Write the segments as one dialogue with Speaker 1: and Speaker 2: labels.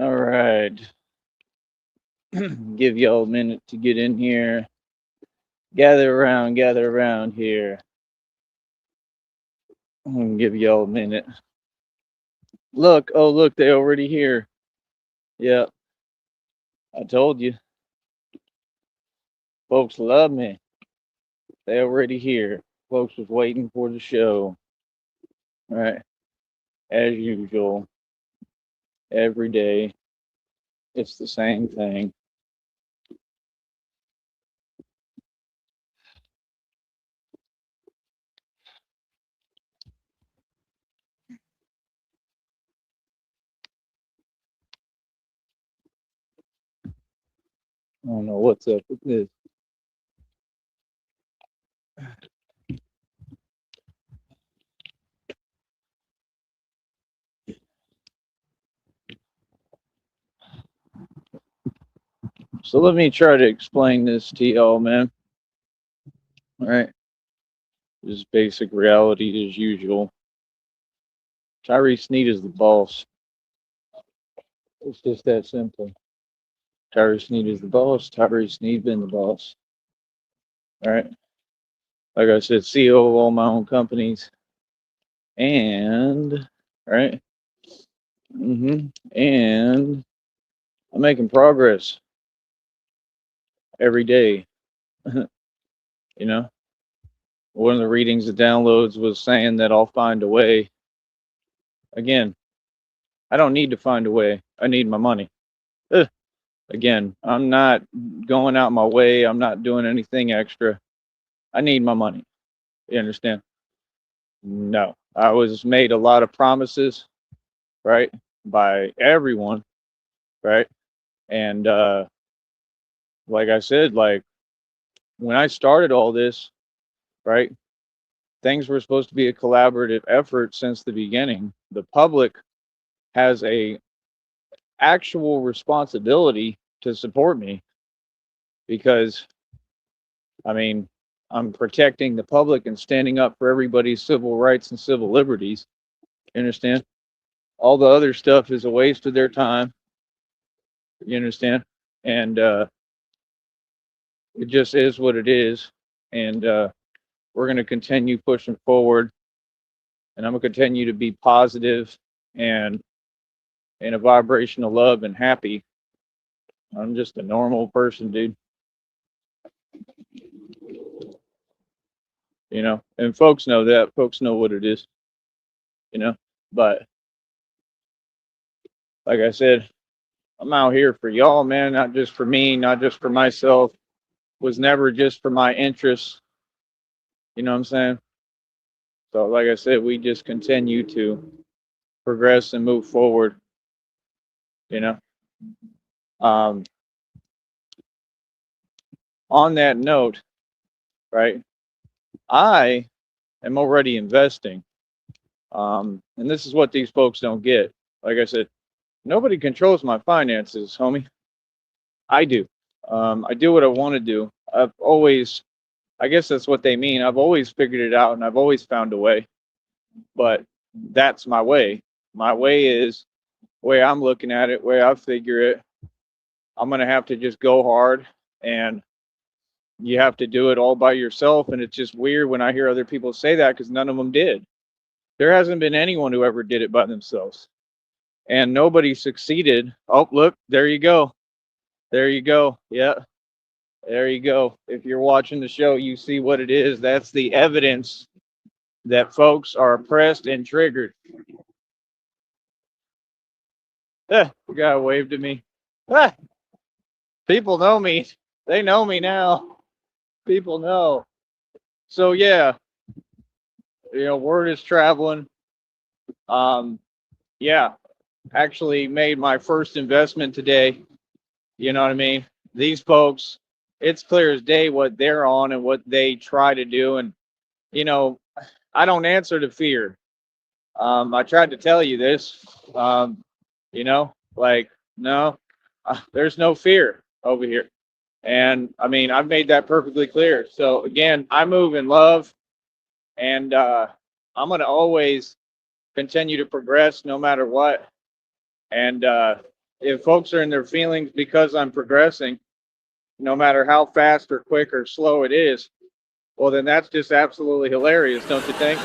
Speaker 1: All right. Give y'all a minute to get in here. Gather around here. I'm gonna give y'all a minute. Look, oh look, they already here. Yeah, I told you. Folks love me. They already here. Folks was waiting for the show. All right. As usual. Every day. It's the same thing. I don't know what's up with this. So let me try to explain this to y'all, man. All right. Just basic reality as usual. Tyree Sneed is the boss. It's just that simple. Tyree Sneed is the boss. Tyree Sneed been the boss. All right. Like I said, CEO of all my own companies. And, right. And I'm making progress every day. You know, one of the readings of downloads was saying that I'll find a way. Again, I don't need to find a way. I need my money. Ugh. Again, I'm not going out my way. I'm not doing anything extra. I need my money. You understand? No. I was made a lot of promises, right? By everyone, right? And like I said, like when I started all this, right? Things were supposed to be a collaborative effort since the beginning. The public has a actual responsibility to support me because I mean, I'm protecting the public and standing up for everybody's civil rights and civil liberties. You understand? All the other stuff is a waste of their time. You understand? And it just is what it is. And we're going to continue pushing forward. And I'm going to continue to be positive and in a vibration of love and happy. I'm just a normal person, dude. You know, and folks know that. Folks know what it is. You know, but like I said, I'm out here for y'all, man. Not just for me, not just for myself. Was never just for my interests. You know what I'm saying? So, like I said, we just continue to progress and move forward. You know. Um, on that note, right? I am already investing, and this is what these folks don't get. Like I said, nobody controls my finances, homie. I do. I do what I want to do. I've always, I guess that's what they mean. I've always figured it out, and I've always found a way. But that's my way. My way is the way I'm looking at it, way I figure it. I'm gonna have to just go hard, and you have to do it all by yourself. And it's just weird when I hear other people say that because none of them did. There hasn't been anyone who ever did it by themselves, and nobody succeeded. Oh, look, there you go. There you go. Yeah, there you go. If you're watching the show, you see what it is. That's the evidence that folks are oppressed and triggered. The guy waved at me. Ah, people know me. They know me now. People know. So yeah, word is traveling. Um, yeah, actually made my first investment today. You know what I mean? These folks, it's clear as day what they're on and what they try to do. And you know, I don't answer to fear. I tried to tell you this. Like no, there's no fear over here. And I mean, I've made that perfectly clear. So again, I move in love, and I'm gonna always continue to progress no matter what. And if folks are in their feelings because I'm progressing, no matter how fast or quick or slow it is, well, then that's just absolutely hilarious, don't you think?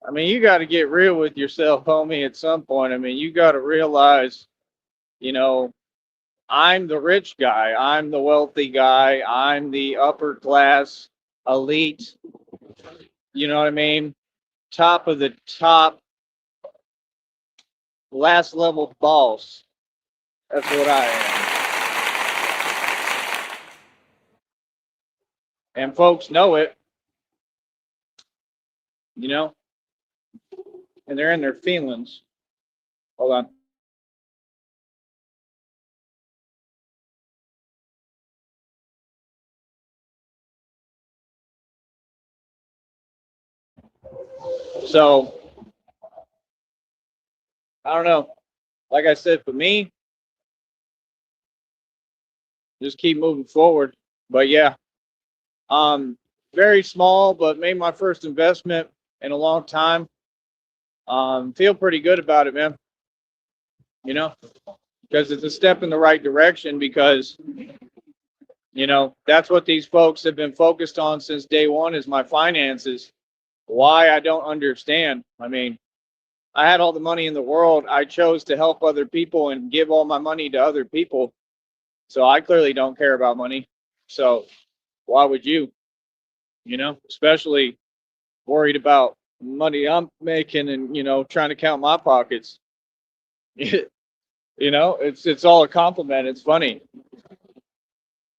Speaker 1: I mean, you got to get real with yourself, homie, at some point. I mean, you got to realize, you know, I'm the rich guy, I'm the wealthy guy, I'm the upper class elite, you know what I mean? Top of the top, last level boss. That's what I am. And folks know it, you know, and they're in their feelings. Hold on. So, I don't know. Like I said, for me, just keep moving forward. But yeah, um, very small, but made my first investment in a long time. Feel pretty good about it, man. You know, because it's a step in the right direction. Because that's what these folks have been focused on since day one is my finances. Why I don't understand. I mean, I had all the money in the world. I chose to help other people and give all my money to other people. So I clearly don't care about money. So why would you? Especially worried about money I'm making and trying to count my pockets. It's all a compliment. It's funny.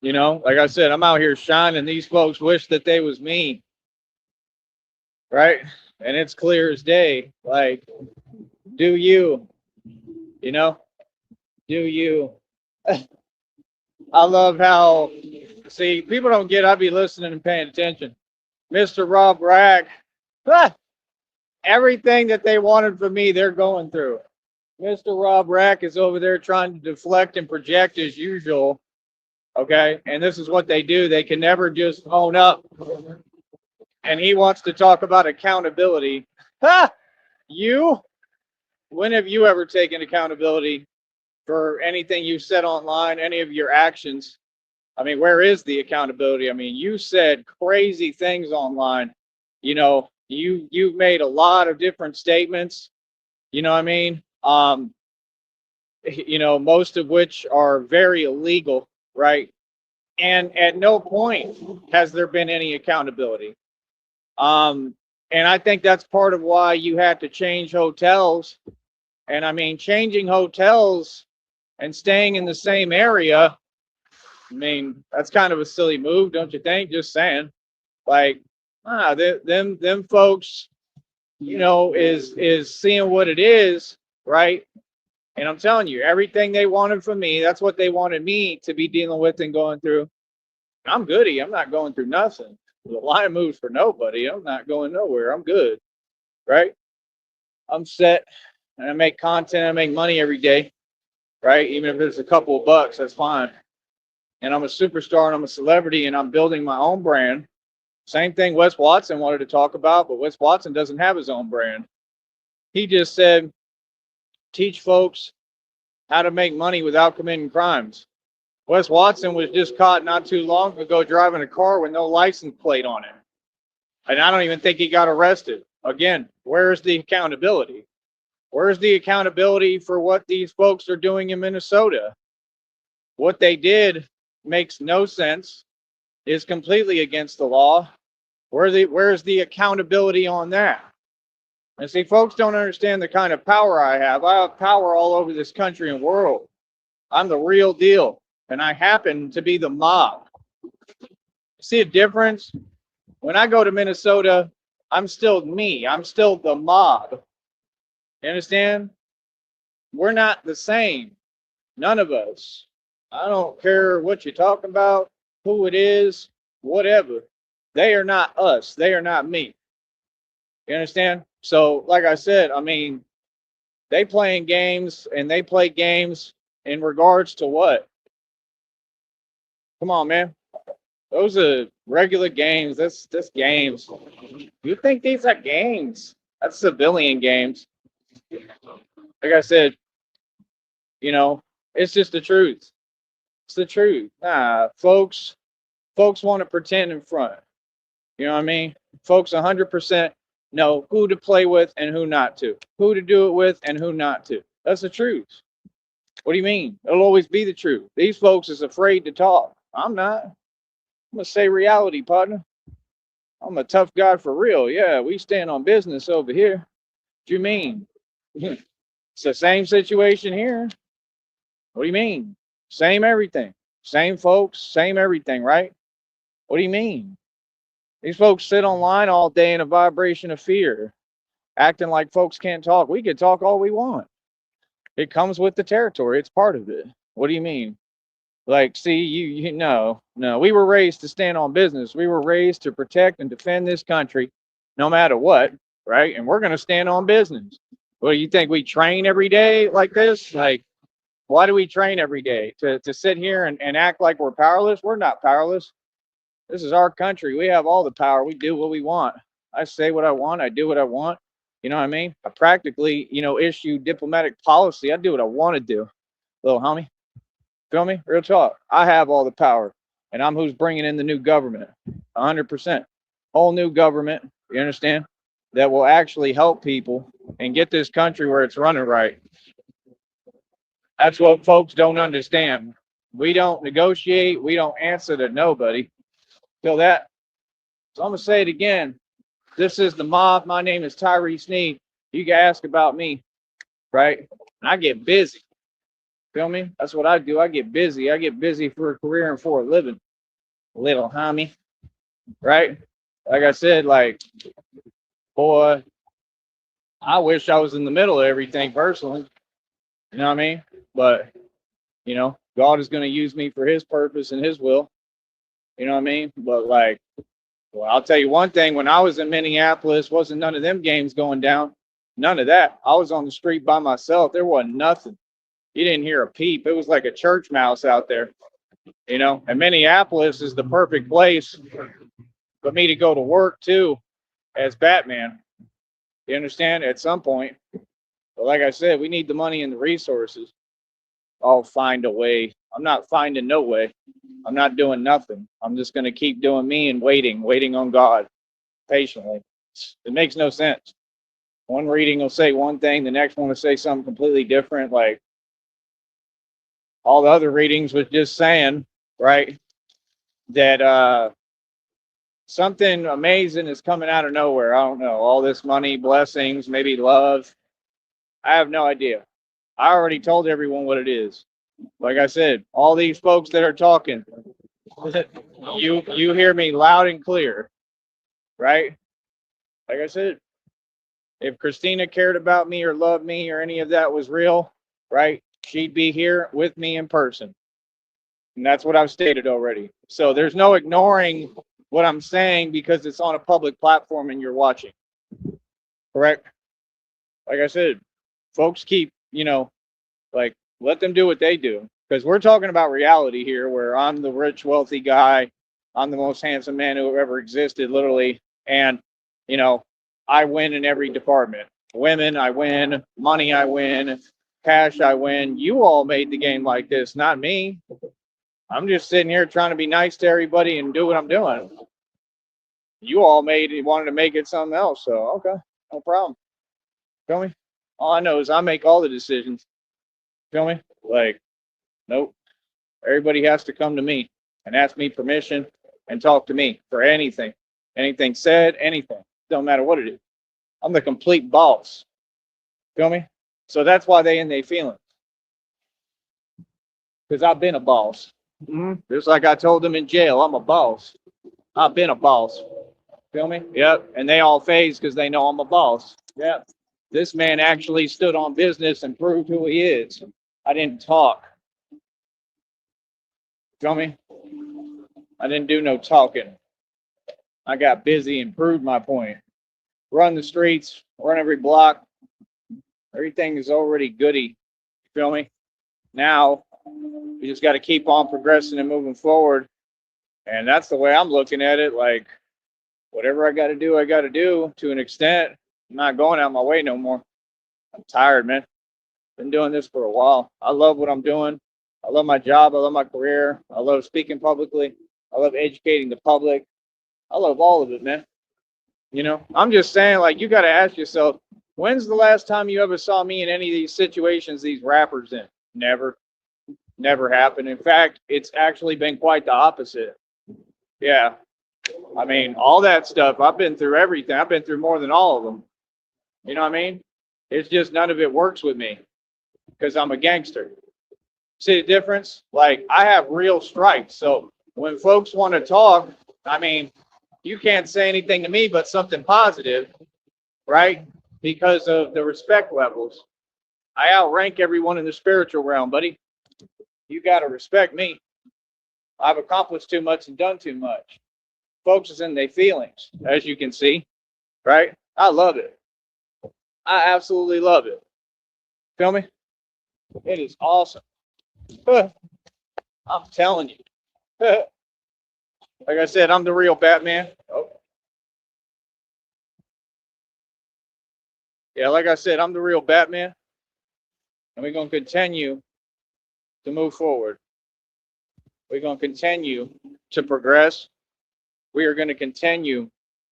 Speaker 1: Like I said, I'm out here shining. These folks wish that they was me, right? And it's clear as day. Like, do you, you know, do you? I love how, see, people don't get, I'd be listening and paying attention. Mr. Rob Rack, everything that they wanted from me, they're going through. Mr. Rob Rack is over there trying to deflect and project as usual. Okay. And this is what they do. They can never just own up. And he wants to talk about accountability. You? When have you ever taken accountability for anything you've said online, any of your actions? I mean, where is the accountability? I mean, you said crazy things online. You've made a lot of different statements. You know what I mean? Most of which are very illegal, right? And at no point has there been any accountability. And I think that's part of why you had to change hotels. And I mean, changing hotels and staying in the same area, I mean, that's kind of a silly move, don't you think? Just saying. Like, them folks, is seeing what it is, right? And I'm telling you, everything they wanted from me, that's what they wanted me to be dealing with and going through. I'm goody. I'm not going through nothing. The line moves for nobody. I'm not going nowhere. I'm good, right? I'm set, and I make content. I make money every day, right? Even if it's a couple of bucks, that's fine. And I'm a superstar and I'm a celebrity and I'm building my own brand. Same thing Wes Watson wanted to talk about, but Wes Watson doesn't have his own brand. He just said, teach folks how to make money without committing crimes. Wes Watson was just caught not too long ago driving a car with no license plate on it. And I don't even think he got arrested. Again, where's the accountability? Where's the accountability for what these folks are doing in Minnesota? What they did makes no sense, is completely against the law. Where's the accountability on that? And see, folks don't understand the kind of power I have. I have power all over this country and world. I'm the real deal. And I happen to be the mob. See a difference? When I go to Minnesota, I'm still me. I'm still the mob. You understand? We're not the same. None of us. I don't care what you're talking about, who it is, whatever. They are not us. They are not me. You understand? So, like I said, I mean, they playing games and they play games In regards to what? Come on, man. Those are regular games. That's games. You think these are games? That's civilian games. Like I said, you know, it's just the truth. It's the truth. Nah, folks want to pretend in front. You know what I mean? Folks 100% know who to play with and who not to, who to do it with and who not to. That's the truth. What do you mean? It'll always be the truth. These folks is afraid to talk. I'm not. I'm gonna say reality, partner. I'm a tough guy for real. Yeah, we stand on business over here. What do you mean? It's the same situation here. What do you mean? Same everything. Same folks, same everything, right? What do you mean? These folks sit online all day in a vibration of fear, acting like folks can't talk. We can talk all we want. It comes with the territory. It's part of it. What do you mean? Like, see, you no. We were raised to stand on business. We were raised to protect and defend this country no matter what, right? And we're going to stand on business. What do you think? We train every day like this? Like, why do we train every day? To sit here and act like we're powerless? We're not powerless. This is our country. We have all the power. We do what we want. I say what I want. I do what I want. You know what I mean? I practically, issue diplomatic policy. I do what I want to do. Little homie. Feel me? Real talk. I have all the power. And I'm who's bringing in the new government. 100%. Whole new government. You understand? That will actually help people and get this country where it's running right. That's what folks don't understand. We don't negotiate. We don't answer to nobody. Feel that? So I'm going to say it again. This is the mob. My name is Tyree Sneed. You can ask about me, right? And I get busy. Feel me? That's what I do. I get busy. I get busy for a career and for a living. Little homie, right? Like I said, boy, I wish I was in the middle of everything personally. You know what I mean? But, God is going to use me for his purpose and his will. You know what I mean? But well, I'll tell you one thing. When I was in Minneapolis, wasn't none of them games going down. None of that. I was on the street by myself. There wasn't nothing. You didn't hear a peep. It was like a church mouse out there. And Minneapolis is the perfect place for me to go to work too, as Batman. You understand? At some point. But like I said, we need the money and the resources. I'll find a way. I'm not finding no way. I'm not doing nothing. I'm just going to keep doing me and waiting on God patiently. It makes no sense. One reading will say one thing, the next one will say something completely different. Like all the other readings was just saying, right, that something amazing is coming out of nowhere. I don't know. All this money, blessings, maybe love. I have no idea. I already told everyone what it is. Like I said, all these folks that are talking, you hear me loud and clear, right? Like I said, if Christina cared about me or loved me or any of that was real, right, she'd be here with me in person. And that's what I've stated already. So there's no ignoring what I'm saying because it's on a public platform and you're watching. Correct? Like I said, folks keep, let them do what they do. Because we're talking about reality here where I'm the rich, wealthy guy. I'm the most handsome man who ever existed, literally. And, I win in every department. Women, I win. Money, I win. Cash, I win. You all made the game like this, not me. I'm just sitting here trying to be nice to everybody and do what I'm doing. You all wanted to make it something else. So, okay, no problem. Feel me? All I know is I make all the decisions. Feel me? Nope. Everybody has to come to me and ask me permission and talk to me for anything. Anything said, anything. Don't matter what it is. I'm the complete boss. Feel me? So that's why they in their feelings. Because I've been a boss. Just like I told them in jail, I'm a boss. I've been a boss. Feel me? Yep. And they all phase because they know I'm a boss. Yep. This man actually stood on business and proved who he is. I didn't talk. Feel me? I didn't do no talking. I got busy and proved my point. Run the streets, run every block. Everything is already goody. Feel me? Now, we just got to keep on progressing and moving forward. And that's the way I'm looking at it. Like, whatever I got to do to an extent. I'm not going out my way no more. I'm tired, man. Been doing this for a while. I love what I'm doing. I love my job. I love my career. I love speaking publicly. I love educating the public. I love all of it, man. I'm just saying, like, you got to ask yourself, when's the last time you ever saw me in any of these situations these rappers in? Never. Never happened. In fact, it's actually been quite the opposite. Yeah. I mean, all that stuff, I've been through everything. I've been through more than all of them. You know what I mean? It's just none of it works with me because I'm a gangster. See the difference? Like, I have real stripes. So when folks want to talk, I mean, you can't say anything to me but something positive, right? Because of the respect levels. I outrank everyone in the spiritual realm, buddy. You got to respect me. I've accomplished too much and done too much. Folks is in their feelings, as you can see, right? I love it. I absolutely love it. Feel me? It is awesome. I'm telling you. Like I said, I'm the real Batman. Oh. Yeah, like I said, I'm the real Batman. And we're going to continue to move forward. We're going to continue to progress. We are going to continue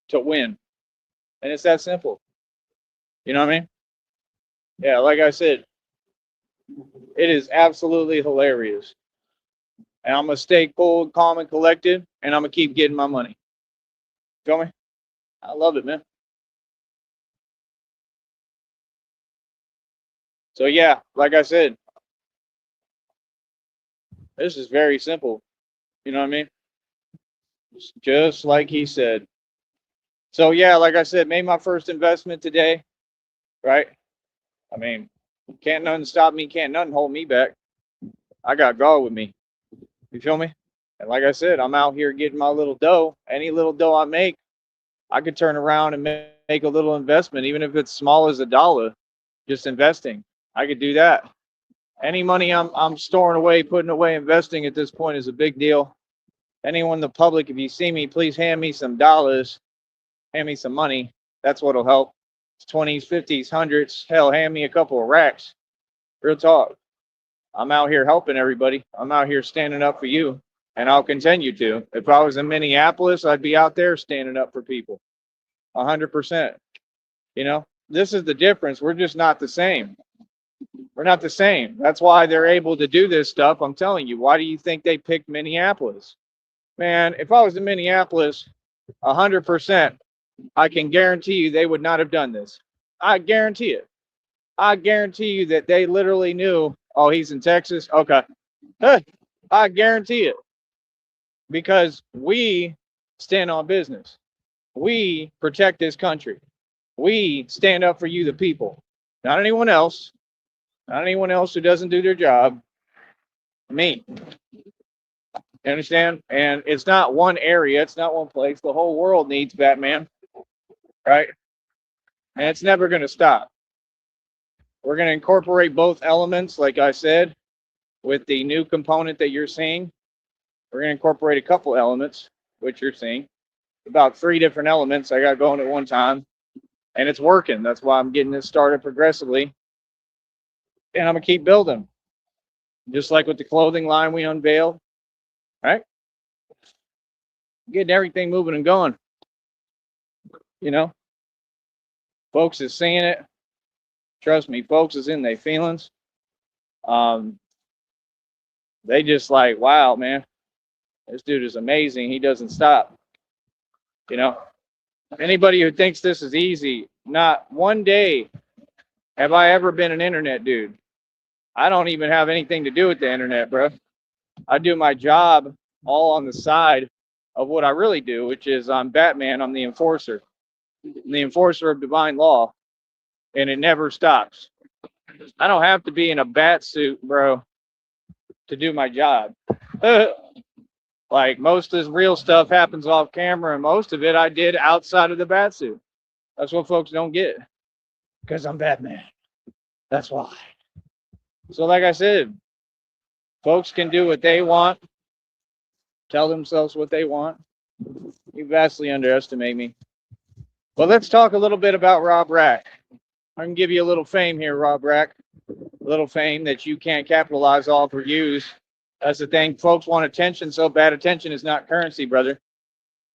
Speaker 1: to win. And it's that simple. You know what I mean? Yeah, like I said, it is absolutely hilarious. And I'm going to stay cool, calm, and collected, and I'm going to keep getting my money. Feel me? I love it, man. So, yeah, like I said, this is very simple. You know what I mean? Just like he said. So, yeah, like I said, made my first investment today, right? I mean, can't nothing stop me, can't nothing hold me back. I got God with me. You feel me? And like I said, I'm out here getting my little dough. Any little dough I make, I could turn around and make a little investment, even if it's small as $1, just investing. I could do that. Any money I'm storing away, putting away, investing at this point is a big deal. Anyone in the public, if you see me, please hand me some dollars, hand me some money. That's what'll help. It's 20s, 50s, 100s. Hell, hand me a couple of racks. Real talk. I'm out here helping everybody. I'm out here standing up for you, and I'll continue to. If I was in Minneapolis, I'd be out there standing up for people. 100%. This is the difference. We're just not the same. We're not the same. That's why they're able to do this stuff. I'm telling you. Why do you think they picked Minneapolis? Man, if I was in Minneapolis, 100%, I can guarantee you they would not have done this. I guarantee it. I guarantee you that they literally knew, oh, he's in Texas. Okay. I guarantee it. Because we stand on business. We protect this country. We stand up for you, the people. Not anyone else. Not anyone else who doesn't do their job. Me. You understand? And it's not one area. It's not one place. The whole world needs Batman. Right? And it's never going to stop. We're going to incorporate both elements, like I said, with the new component that you're seeing. We're going to incorporate a couple elements, which you're seeing. About 3 different elements I got going at one time. And it's working. That's why I'm getting this started progressively. And I'm going to keep building. Just like with the clothing line we unveiled. Right? Getting everything moving and going. Folks is seeing it. Trust me, folks is in their feelings. They just like, wow, man, this dude is amazing. He doesn't stop. Anybody who thinks this is easy, not one day have I ever been an internet dude. I don't even have anything to do with the internet, bro. I do my job all on the side of what I really do, which is I'm Batman. I'm the enforcer. I'm the enforcer of divine law. And it never stops. I don't have to be in a bat suit, bro, to do my job. Like, most of this real stuff happens off camera, and most of it I did outside of the bat suit. That's what folks don't get. Because I'm Batman. That's why. So like I said, Folks can do what they want, tell themselves what they want. You vastly underestimate me. But let's talk a little bit about Rob Rack. I can give you a little fame here, Rob Rack. A little fame that you can't capitalize off or use. That's the thing. Folks want attention so bad. Attention is not currency, brother.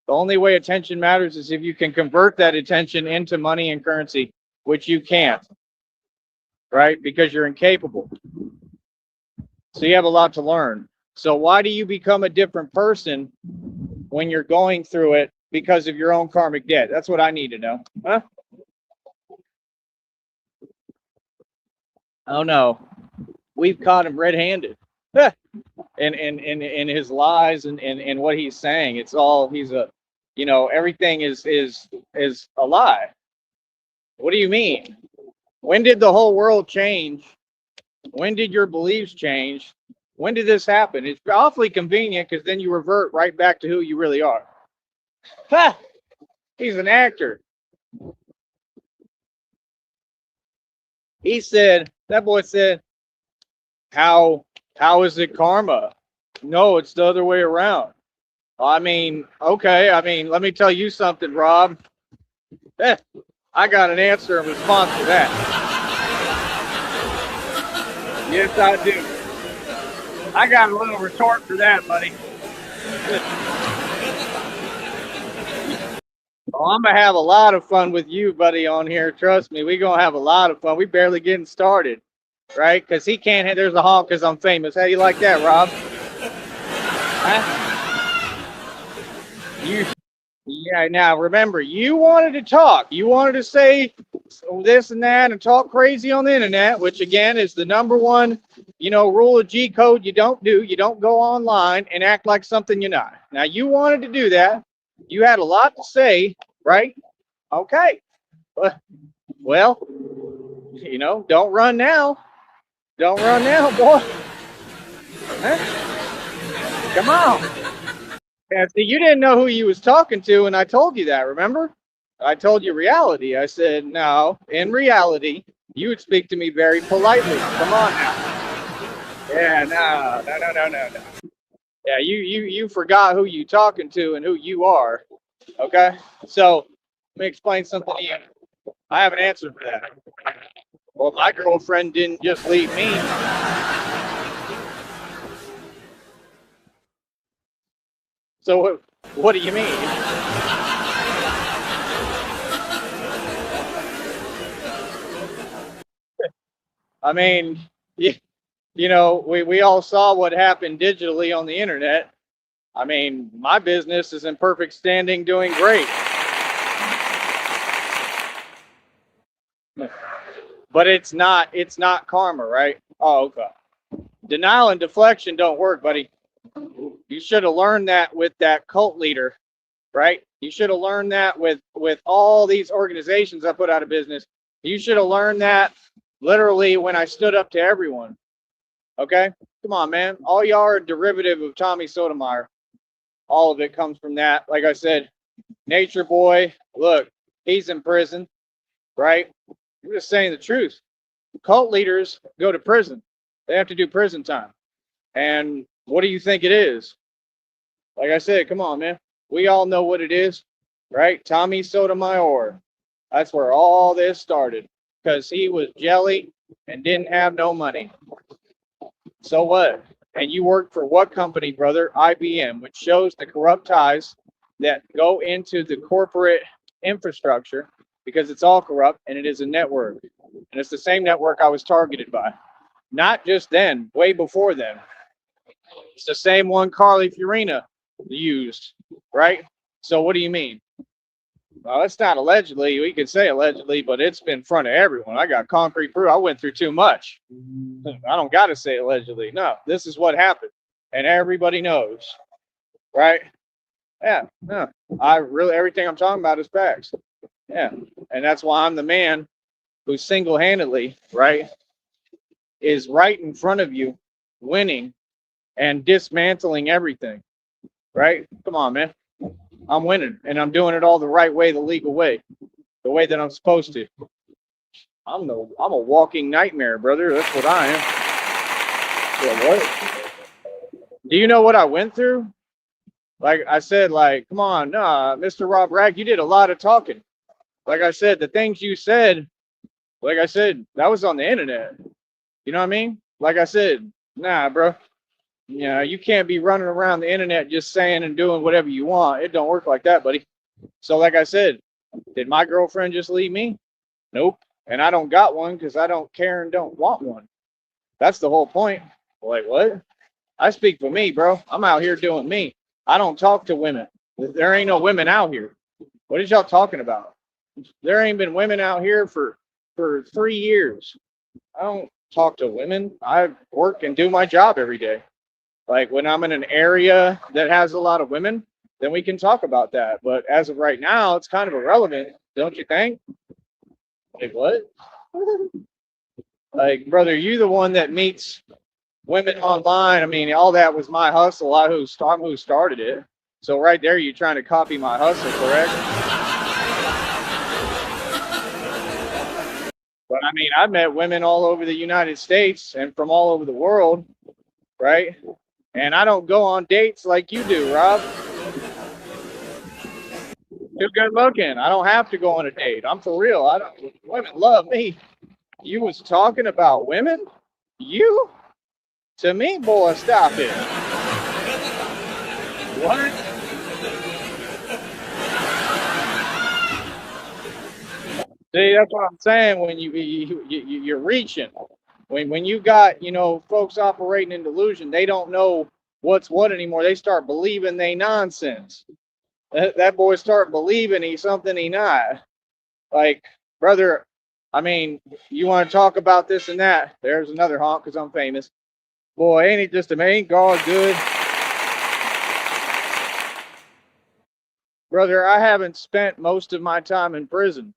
Speaker 1: The only way attention matters is if you can convert that attention into money and currency, which you can't, right? Because you're incapable. So you have a lot to learn. So why do you become a different person when you're going through it because of your own karmic debt? That's what I need to know. Huh? Oh no. We've caught him red-handed. in his lies and what he's saying. It's all he's a everything is a lie. What do you mean? When did the whole world change? When did your beliefs change? When did this happen? It's awfully convenient because then you revert right back to who you really are. Ha! He's an actor. He said, that boy said, how is it karma? No, it's the other way around. I mean, okay. I mean, let me tell you something, Rob. I got an answer in response to that. Yes, I do. I got a little retort for that, buddy. Well, I'm gonna have a lot of fun with you, buddy, on here. Trust me, we're gonna have a lot of fun. We barely getting started, right? Because he can't hit. There's a honk because I'm famous. How do you like that, Rob? Huh? Yeah. Now remember, you wanted to talk. You wanted to say this and that and talk crazy on the internet, which again is the number one, rule of G code. You don't do. You don't go online and act like something you're not. Now you wanted to do that. You had a lot to say, right? Okay. Well, don't run now. Don't run now, boy. Huh? Come on. Yeah, see, you didn't know who you was talking to, and I told you that, remember? I told you reality. I said, no, in reality, you would speak to me very politely. Come on now. Yeah, no. Yeah, you forgot who you talking to and who you are. Okay? So let me explain something to you. I have an answer for that. Well, my girlfriend didn't just leave me. So what do you mean? I mean, we all saw what happened digitally on the internet. I mean, my business is in perfect standing, doing great. But it's not karma, right? Oh, okay. Denial and deflection don't work, buddy. You should have learned that with that cult leader, right? You should have learned that with all these organizations I put out of business. You should have learned that literally when I stood up to everyone. Okay? Come on, man. All y'all are a derivative of Tommy Sotomayor. All of it comes from that. Like I said, Nature Boy, look, he's in prison, right? I'm just saying the truth. Cult leaders go to prison. They have to do prison time. And what do you think it is? Like I said, come on, man. We all know what it is, right? Tommy Sotomayor. That's where all this started because he was jelly and didn't have no money. So what? And you work for what company, brother? IBM, which shows the corrupt ties that go into the corporate infrastructure because it's all corrupt and it is a network. And it's the same network I was targeted by. Not just then, way before then. It's the same one Carly Fiorina used, right? So what do you mean? Well, it's not allegedly. We could say allegedly, but it's been in front of everyone. I got concrete proof. I went through too much. I don't got to say allegedly. No, this is what happened. And everybody knows, right? Yeah, no. Everything I'm talking about is facts. Yeah. And that's why I'm the man who single-handedly, right, is right in front of you, winning and dismantling everything, right? Come on, man. I'm winning, and I'm doing it all the right way, the legal way, the way that I'm supposed to. I'm a walking nightmare, brother. That's what I am. Yeah, what? Do you know what I went through? Like I said, like, come on, nah, Mr. Rob Rack, you did a lot of talking. Like I said, the things you said, like I said, that was on the internet. You know what I mean? Like I said, nah, bro. You know, you can't be running around the internet just saying and doing whatever you want. It don't work like that, buddy. So, like I said, did my girlfriend just leave me? Nope. And I don't got one because I don't care and don't want one. That's the whole point. Like, what? I speak for me, bro. I'm out here doing me. I don't talk to women. There ain't no women out here. What is y'all talking about? There ain't been women out here for 3 years. I don't talk to women. I work and do my job every day. Like when I'm in an area that has a lot of women, then we can talk about that. But as of right now, it's kind of irrelevant, don't you think? Like what? Like, brother, you the one that meets women online. I mean, all that was my hustle. I'm who started it. So right there, you're trying to copy my hustle, correct? But I mean, I've met women all over the United States and from all over the world, right? And I don't go on dates like you do, Rob. Too good looking. I don't have to go on a date. I'm for real. I don't. Women love me. You was talking about women? You? To me, boy, stop it. What? See, that's what I'm saying. When you're reaching, when you got folks operating in delusion, they don't know what's what anymore. They start believing they nonsense. That boy start believing he's something he not. Like, brother, I mean, you want to talk about this and that? There's another honk because I'm famous. Boy, ain't it just amazing? God good. Brother, I haven't spent most of my time in prison.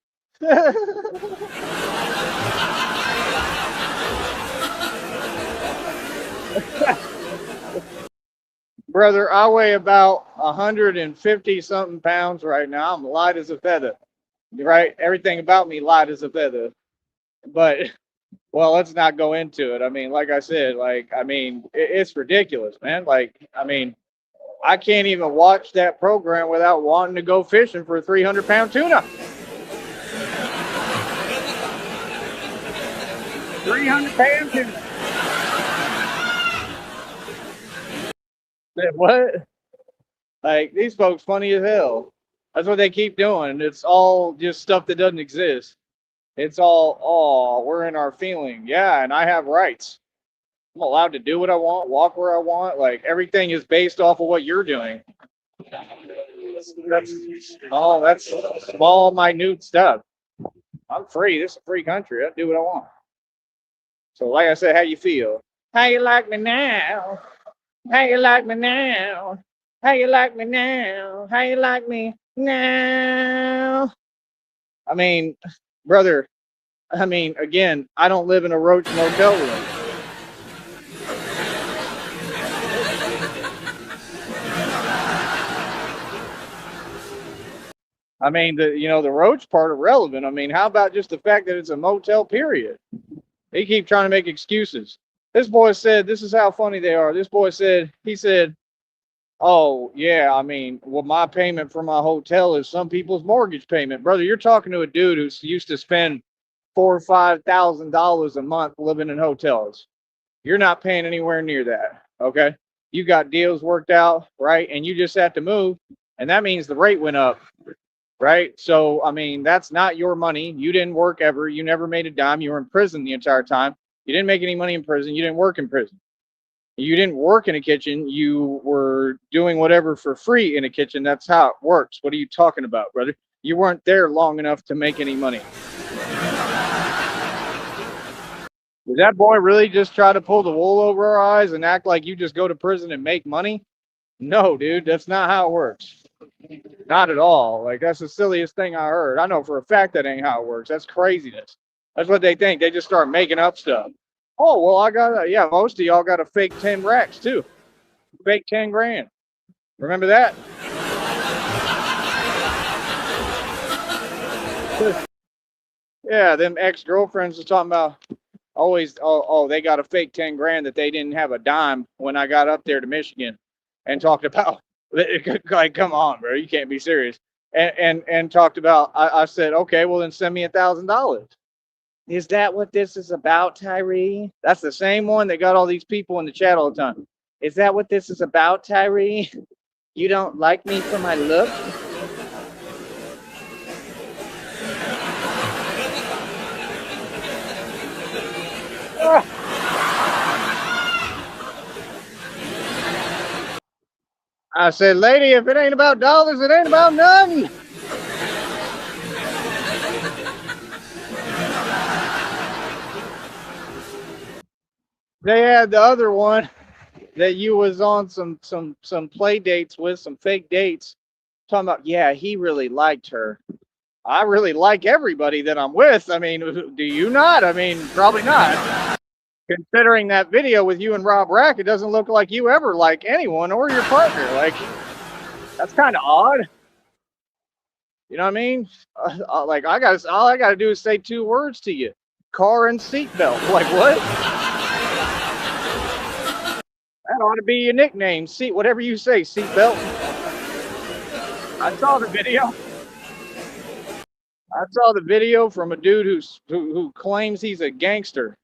Speaker 1: Brother, I weigh about 150 something pounds right now. I'm light as a feather. Right? Everything about me light as a feather. But well, let's not go into it. I mean, like I said, it's ridiculous, man. Like, I mean, I can't even watch that program without wanting to go fishing for a 300-pound tuna. 300 pounds tuna. What? Like, these folks funny as hell. That's what they keep doing. It's all just stuff that doesn't exist. It's all, oh, we're in our feeling. Yeah, and I have rights. I'm allowed to do what I want, walk where I want. Like, everything is based off of what you're doing. That's small, minute stuff. I'm free. This is a free country. I do what I want. So, like I said, how you feel? How you like me now? How you like me now? How you like me now? How you like me now? I mean, brother, I mean, again, I don't live in a Roach motel room. I mean, the Roach part irrelevant. I mean, how about just the fact that it's a motel, period? They keep trying to make excuses. This boy said, this is how funny they are. This boy said, he said, oh, yeah, I mean, well, my payment for my hotel is some people's mortgage payment. Brother, you're talking to a dude who's used to spend $4,000 or $5,000 a month living in hotels. You're not paying anywhere near that, okay? You got deals worked out, right? And you just have to move, and that means the rate went up, right? So, I mean, that's not your money. You didn't work ever. You never made a dime. You were in prison the entire time. You didn't make any money in prison. You didn't work in prison. You didn't work in a kitchen. You were doing whatever for free in a kitchen. That's how it works. What are you talking about, brother? You weren't there long enough to make any money. Did that boy really just try to pull the wool over our eyes and act like you just go to prison and make money? No, dude, that's not how it works. Not at all. Like, that's the silliest thing I heard. I know for a fact that ain't how it works. That's craziness. That's what they think. They just start making up stuff. Oh, well, yeah, most of y'all got a fake 10 racks too. Fake 10 grand. Remember that? Yeah, them ex-girlfriends was talking about, always, oh, they got a fake 10 grand that they didn't have a dime when I got up there to Michigan, and talked about, like, come on, bro, you can't be serious. And talked about, I said, okay, well then send me $1,000. Is that what this is about, Tyree? That's the same one that got all these people in the chat all the time. Is that what this is about, Tyree? You don't like me for my look? I said, lady, if it ain't about dollars, it ain't about nothing. They had the other one that you was on some play dates with, some fake dates, talking about, yeah, he really liked her. I really like everybody that I'm with. I mean, do you not? I mean, probably not. Considering that video with you and Rob Rack, it doesn't look like you ever like anyone or your partner. Like, that's kind of odd. You know what I mean? Like, all I gotta do is say 2 words to you: car and seatbelt. Like, what? That ought to be your nickname. Seat, whatever you say, seatbelt. I saw the video. I saw the video from a dude who claims he's a gangster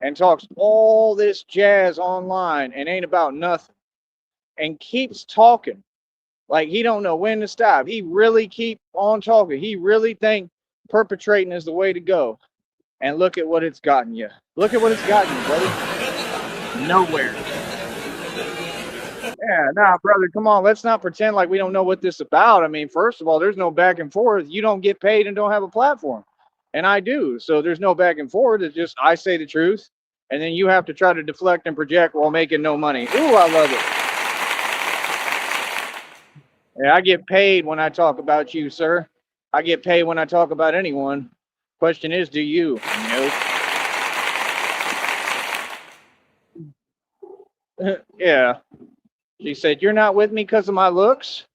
Speaker 1: and talks all this jazz online and ain't about nothing, and keeps talking like he don't know when to stop. He really keep on talking. He really think perpetrating is the way to go. And look at what it's gotten you. Look at what it's gotten you, buddy. Nowhere. Yeah, nah, brother, come on. Let's not pretend like we don't know what this is about. I mean, first of all, there's no back and forth. You don't get paid and don't have a platform. And I do. So there's no back and forth. It's just I say the truth. And then you have to try to deflect and project while making no money. Ooh, I love it. Yeah, I get paid when I talk about you, sir. I get paid when I talk about anyone. Question is, do you? Nope. Yeah. She said, you're not with me because of my looks?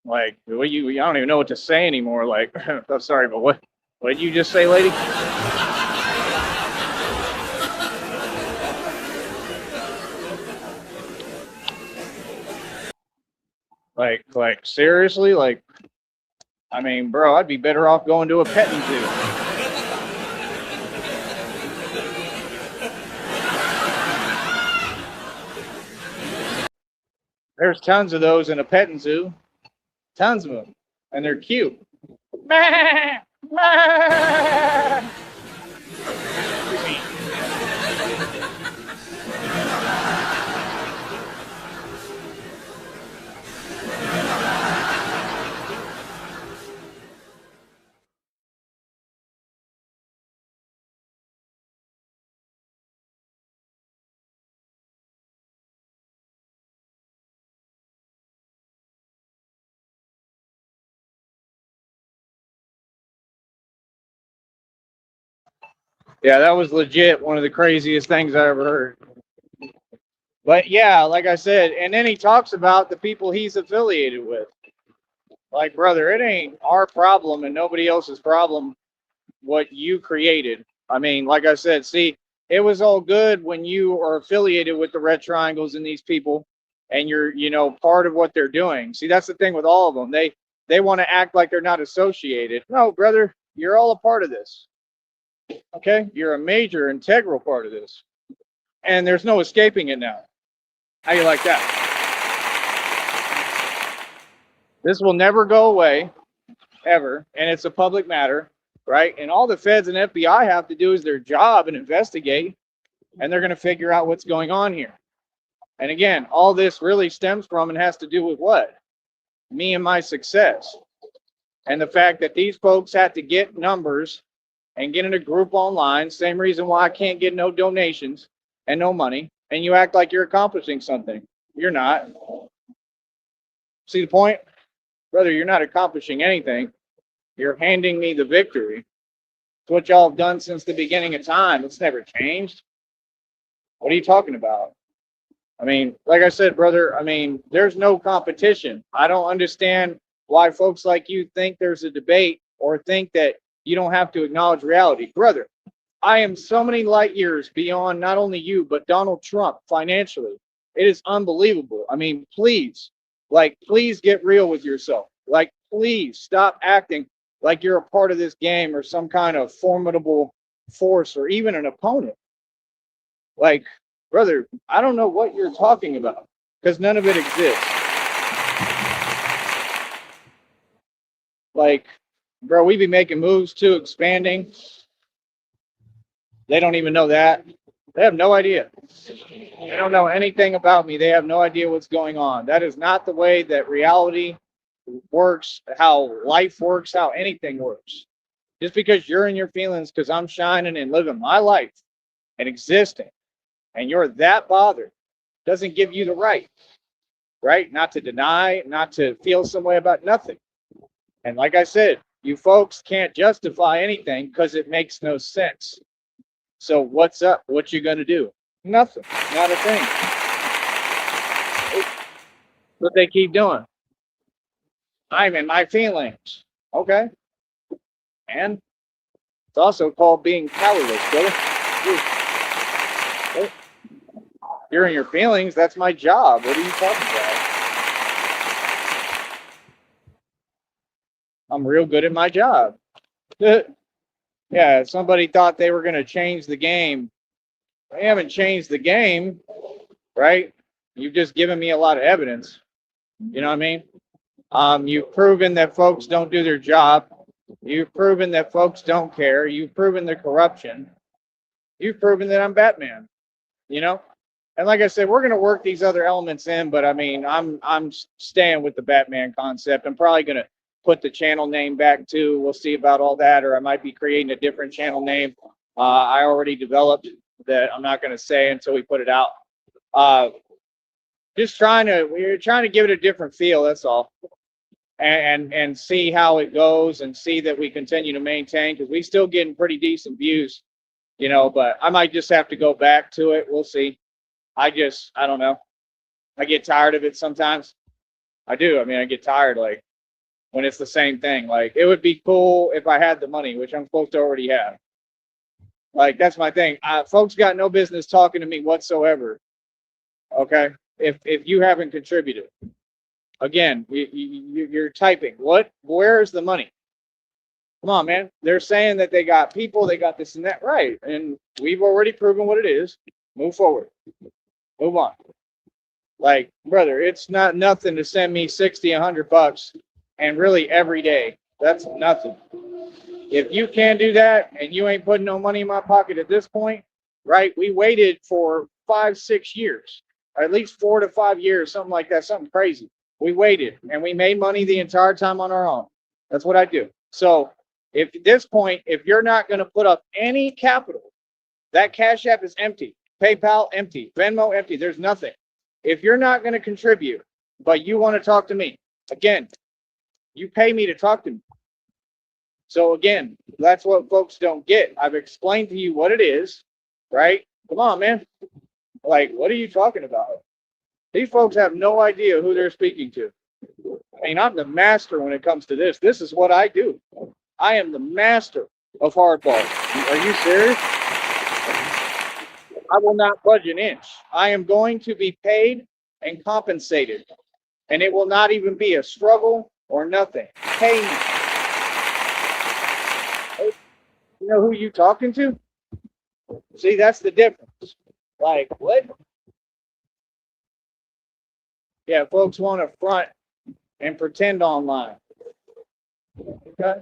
Speaker 1: Like, what I don't even know what to say anymore. Like, I'm sorry, but what did you just say, lady? Like seriously? Like, I mean, bro, I'd be better off going to a petting zoo. There's tons of those in a petting zoo. Tons of them. And they're cute. Yeah, that was legit one of the craziest things I ever heard. But yeah, like I said, and then he talks about the people he's affiliated with. Like, brother, it ain't our problem and nobody else's problem what you created. I mean, like I said, see, it was all good when you are affiliated with the Red Triangles and these people, and you're, part of what they're doing. See, that's the thing with all of them. They want to act like they're not associated. No, brother, you're all a part of this. Okay? You're a major, integral part of this. And there's no escaping it now. How you like that? This will never go away, ever, and it's a public matter, right? And all the feds and FBI have to do is their job and investigate, and they're going to figure out what's going on here. And again, all this really stems from and has to do with what? Me and my success. And the fact that these folks had to get numbers and get in a group online, same reason why I can't get no donations and no money, and you act like you're accomplishing something. You're not. See the point? Brother, you're not accomplishing anything. You're handing me the victory. It's what y'all have done since the beginning of time. It's never changed. What are you talking about? I mean, like I said, brother, I mean, there's no competition. I don't understand why folks like you think there's a debate or think that you don't have to acknowledge reality. Brother, I am so many light years beyond not only you, but Donald Trump financially. It is unbelievable. I mean, please, like, please get real with yourself. Like, please stop acting like you're a part of this game or some kind of formidable force or even an opponent. Like, brother, I don't know what you're talking about because none of it exists. Like, bro, we be making moves too, expanding. They don't even know that. They have no idea. They don't know anything about me. They have no idea what's going on. That is not the way that reality works, how life works, how anything works. Just because you're in your feelings, because I'm shining and living my life and existing, and you're that bothered, doesn't give you the right? Not to deny, not to feel some way about nothing. And like I said, you folks can't justify anything because it makes no sense. So what's up? What you gonna do? Nothing. Not a thing. What they keep doing. I'm in my feelings. Okay. And it's also called being powerless, brother. You're in your feelings. That's my job. What are you talking about? I'm real good at my job. Yeah, somebody thought they were going to change the game. They haven't changed the game, right? You've just given me a lot of evidence. You know what I mean? You've proven that folks don't do their job. You've proven that folks don't care. You've proven the corruption. You've proven that I'm Batman. You know, and like I said, we're going to work these other elements in. But I mean, I'm staying with the Batman concept. I'm probably going to put the channel name back too. We'll see about all that, or I might be creating a different channel name. I already developed that. I'm not going to say until we put it out. We're trying to give it a different feel. That's all. And see how it goes and see that we continue to maintain because we still getting pretty decent views, you know, but I might just have to go back to it. We'll see. I don't know. I get tired of it sometimes. I do. I mean, I get tired like when it's the same thing. Like it would be cool if I had the money, which I'm supposed to already have. Like that's my thing. Folks got no business talking to me whatsoever. Okay, if you haven't contributed. Again, you're typing. Where's the money? Come on, man. They're saying that they got people, they got this and that. Right. And we've already proven what it is. Move forward. Move on. Like, brother, it's not nothing to send me 60, $100 and really every day. That's nothing. If you can't do that and you ain't putting no money in my pocket at this point, right? We waited for 5, 6 years, or at least 4 to 5 years, something like that, something crazy. We waited and we made money the entire time on our own. That's what I do. So if at this point, if you're not going to put up any capital, that Cash App is empty. PayPal empty. Venmo empty. There's nothing. If you're not going to contribute, but you want to talk to me, again, you pay me to talk to me. So again, that's what folks don't get. I've explained to you what it is, right? Come on, man. Like, what are you talking about? These folks have no idea who they're speaking to. I mean, I'm the master when it comes to this. This is what I do. I am the master of hardball. Are you serious? I will not budge an inch. I am going to be paid and compensated. And it will not even be a struggle or nothing. Pay me. You know who you talking to? See, that's the difference. Like, what? Yeah, folks want to front and pretend online. Okay?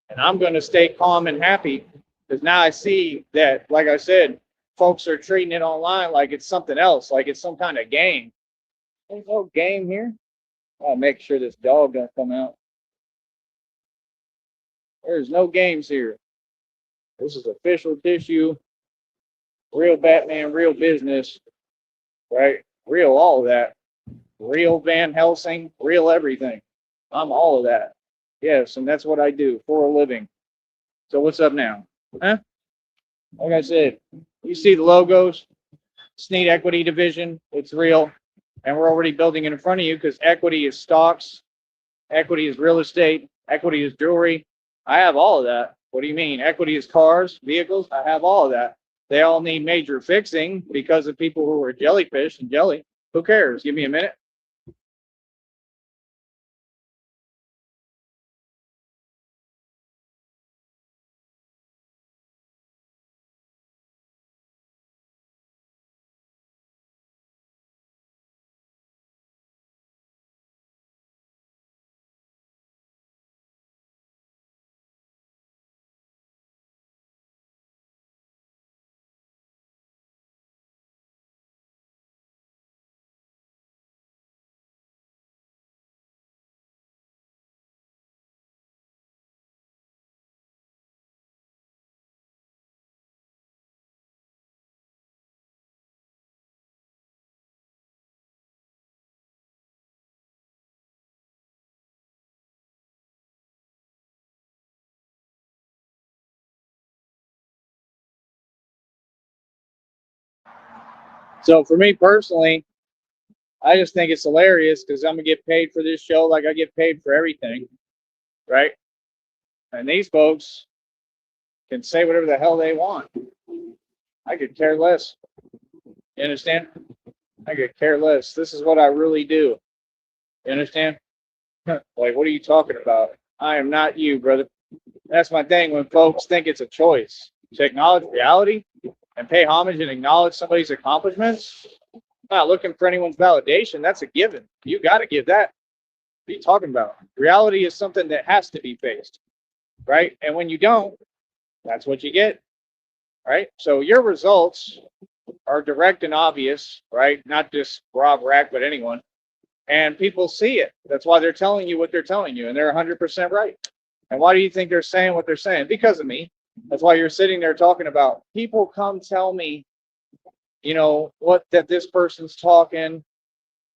Speaker 1: And I'm going to stay calm and happy because now I see that, like I said, folks are treating it online like it's something else, like it's some kind of game. There's no game here. I'll make sure this dog don't come out. There's no games here. This is official tissue, real Batman, real business, right? Real all of that. Real Van Helsing, real everything. I'm all of that. Yes, and that's what I do for a living. So what's up now? Huh? Like I said, you see the logos, Snead Equity Division, it's real. And we're already building it in front of you because equity is stocks, equity is real estate, equity is jewelry. I have all of that. What do you mean? Equity is cars, vehicles. I have all of that. They all need major fixing because of people who are jellyfish and jelly. Who cares? Give me a minute. So for me personally, I just think it's hilarious because I'm gonna get paid for this show like I get paid for everything, right? And these folks can say whatever the hell they want. I could care less. You understand? I could care less. This is what I really do. You understand? Like, what are you talking about? I am not you, brother. That's my thing when folks think it's a choice to acknowledge reality and pay homage and acknowledge somebody's accomplishments. I'm not looking for anyone's validation. That's a given. You got to give that. What are you talking about? Reality is something that has to be faced, right? And when you don't, that's what you get, right? So your results are direct and obvious, right? Not just Rob Rack, but anyone. And people see it. That's why they're telling you what they're telling you, and they're 100% right. And why do you think they're saying what they're saying? Because of me. That's why you're sitting there talking about people come tell me, what that this person's talking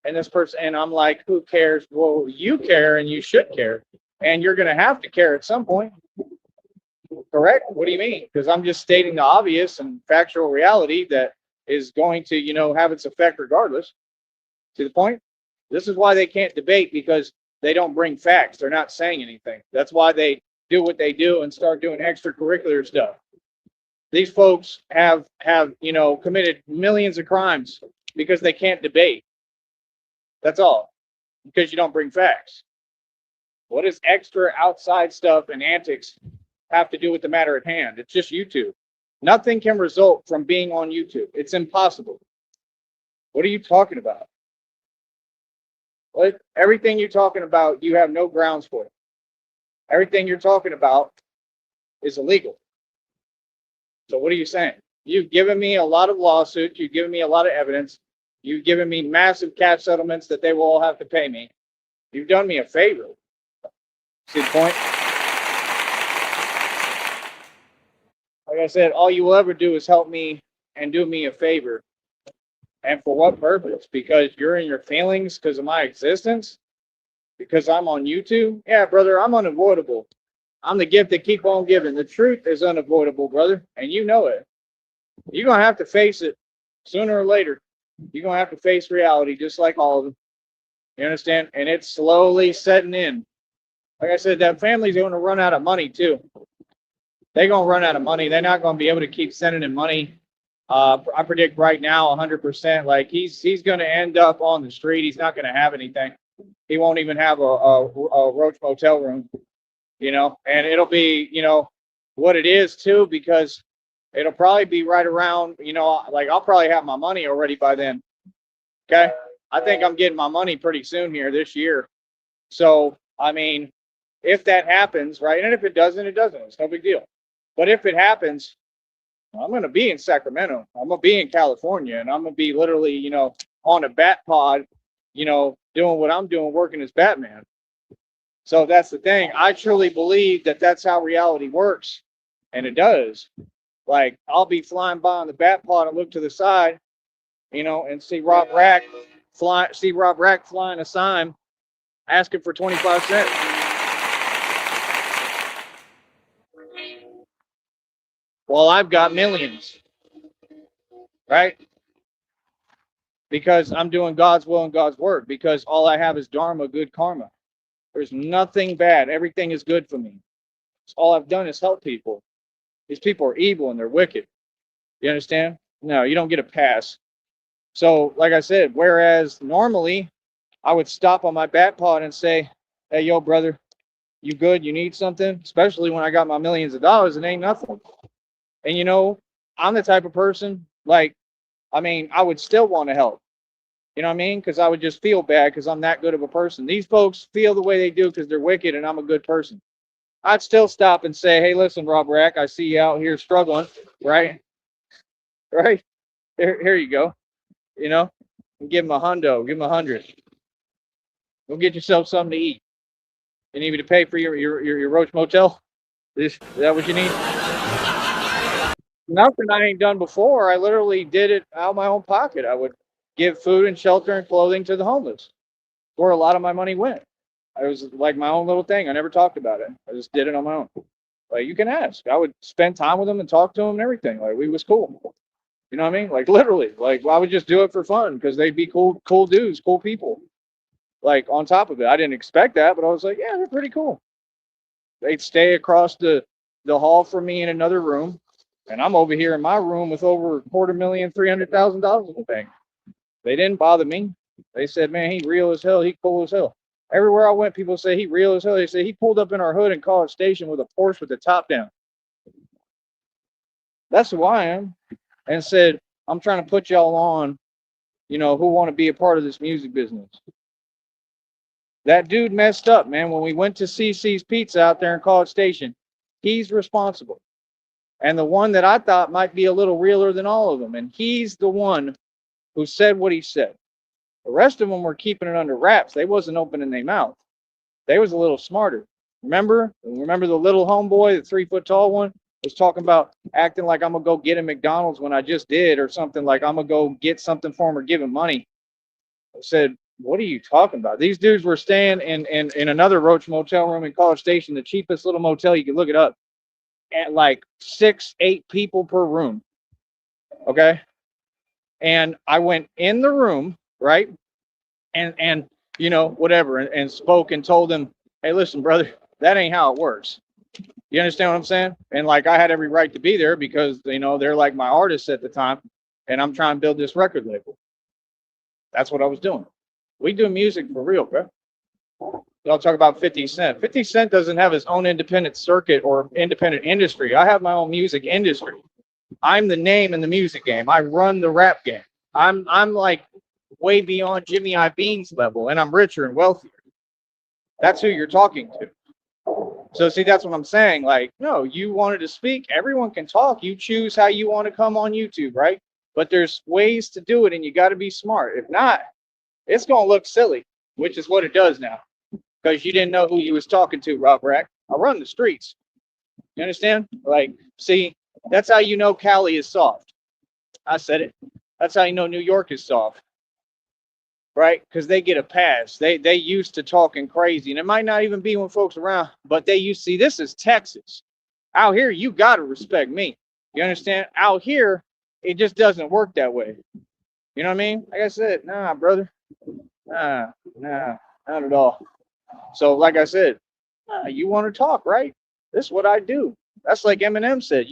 Speaker 1: and this person, and I'm like, who cares? Well, you care and you should care. And you're going to have to care at some point. Correct? What do you mean? Because I'm just stating the obvious and factual reality that is going to, have its effect regardless. To the point? This is why they can't debate because they don't bring facts. They're not saying anything. That's why they do what they do and start doing extracurricular stuff. These folks have committed millions of crimes because they can't debate. That's all. Because you don't bring facts. What does extra outside stuff and antics have to do with the matter at hand? It's just YouTube. Nothing can result from being on YouTube. It's impossible. What are you talking about? What? Everything you're talking about, you have no grounds for it. Everything you're talking about is illegal. So what are you saying? You've given me a lot of lawsuits. You've given me a lot of evidence. You've given me massive cash settlements that they will all have to pay me. You've done me a favor. See the point? Like I said, all you will ever do is help me and do me a favor. And for what purpose? Because you're in your feelings because of my existence? Because I'm on YouTube? Yeah, brother, I'm unavoidable. I'm the gift that keep on giving. The truth is unavoidable, brother, and you know it. You're going to have to face it sooner or later. You're going to have to face reality just like all of them. You understand? And it's slowly setting in. Like I said, that family's going to run out of money too. They're going to run out of money. They're not going to be able to keep sending in money. I predict right now 100%. Like he's going to end up on the street. He's not going to have anything. He won't even have a Roach Motel room, and it'll be, what it is too, because it'll probably be right around, like I'll probably have my money already by then. Okay. I think I'm getting my money pretty soon here this year. So, I mean, if that happens, right, and if it doesn't, it doesn't. It's no big deal. But if it happens, I'm going to be in Sacramento. I'm going to be in California, and I'm going to be literally, on a bat pod, doing what I'm doing, working as Batman. So that's the thing. I truly believe that that's how reality works, and it does. Like, I'll be flying by on the bat pod and look to the side, and see Rob Rack flying a sign asking for 25 cents. Well, I've got millions, right? Because I'm doing God's will and God's work, because all I have is Dharma, good karma. There's nothing bad. Everything is good for me. All I've done is help people. These people are evil and they're wicked. You understand? No, you don't get a pass. So, like I said, whereas normally I would stop on my back pod and say, "Hey, yo, brother, you good? You need something?" Especially when I got my millions of dollars, it ain't nothing. And I'm the type of person like, I mean, I would still want to help. You know what I mean? Because I would just feel bad because I'm that good of a person. These folks feel the way they do because they're wicked and I'm a good person. I'd still stop and say, "Hey, listen, Rob Rack, I see you out here struggling, right? Right? Here you go. You know, and give him a hundo, give him 100. Go get yourself something to eat. You need me to pay for your Roach Motel? Is that what you need?" Nothing I ain't done before. I literally did it out of my own pocket. I would give food and shelter and clothing to the homeless, where a lot of my money went. It was like my own little thing. I never talked about it. I just did it on my own. Like, you can ask. I would spend time with them and talk to them and everything. Like, we was cool. You know what I mean? Like, literally. Like, I would just do it for fun because they'd be cool dudes, cool people. Like, on top of it, I didn't expect that, but I was like, yeah, they're pretty cool. They'd stay across the hall from me in another room, and I'm over here in my room with over $250,000, $300,000 in the bank. They didn't bother me. They said, "Man, he real as hell. He cool as hell." Everywhere I went, people say he real as hell. They say he pulled up in our hood in College Station with a Porsche with the top down. That's who I am. And said, "I'm trying to put y'all on, who want to be a part of this music business." That dude messed up, man. When we went to CC's Pizza out there in College Station, he's responsible. And the one that I thought might be a little realer than all of them. And he's the one who said what he said. The rest of them were keeping it under wraps. They wasn't opening their mouth. They was a little smarter. Remember the little homeboy, the 3 foot tall one, was talking about acting like I'm gonna go get him McDonald's when I just did, or something like I'm gonna go get something for him or give him money. I said, "What are you talking about?" These dudes were staying in another Roach motel room in College Station, the cheapest little motel you could look it up, at like 6, 8 people per room. Okay. And I went in the room, right? And whatever, and spoke and told them, "Hey, listen, brother, that ain't how it works." You understand what I'm saying? And like, I had every right to be there because they're like my artists at the time, and I'm trying to build this record label. That's what I was doing. We do music for real, bro. Y'all talk about 50 Cent. 50 Cent doesn't have his own independent circuit or independent industry. I have my own music industry. I'm the name in the music game. I run the rap game. I'm like way beyond Jimmy Iovine's level, and I'm richer and wealthier. That's who you're talking to. So see, that's what I'm saying. Like, no, you wanted to speak. Everyone can talk. You choose how you want to come on YouTube, right? But there's ways to do it, and you got to be smart. If not, it's gonna look silly, which is what it does now, because you didn't know who you was talking to, Rob Rack. I run the streets. You understand? Like, see, that's how you know Cali is soft. I said it. That's how you know New York is soft, right? Because they get a pass. They used to talking crazy, and it might not even be when folks around, but they used to see this is Texas. Out here, you gotta respect me. You understand? Out here, it just doesn't work that way. You know what I mean? Like I said, nah, brother, nah, not at all. So, like I said, you want to talk, right? This is what I do. That's like Eminem said.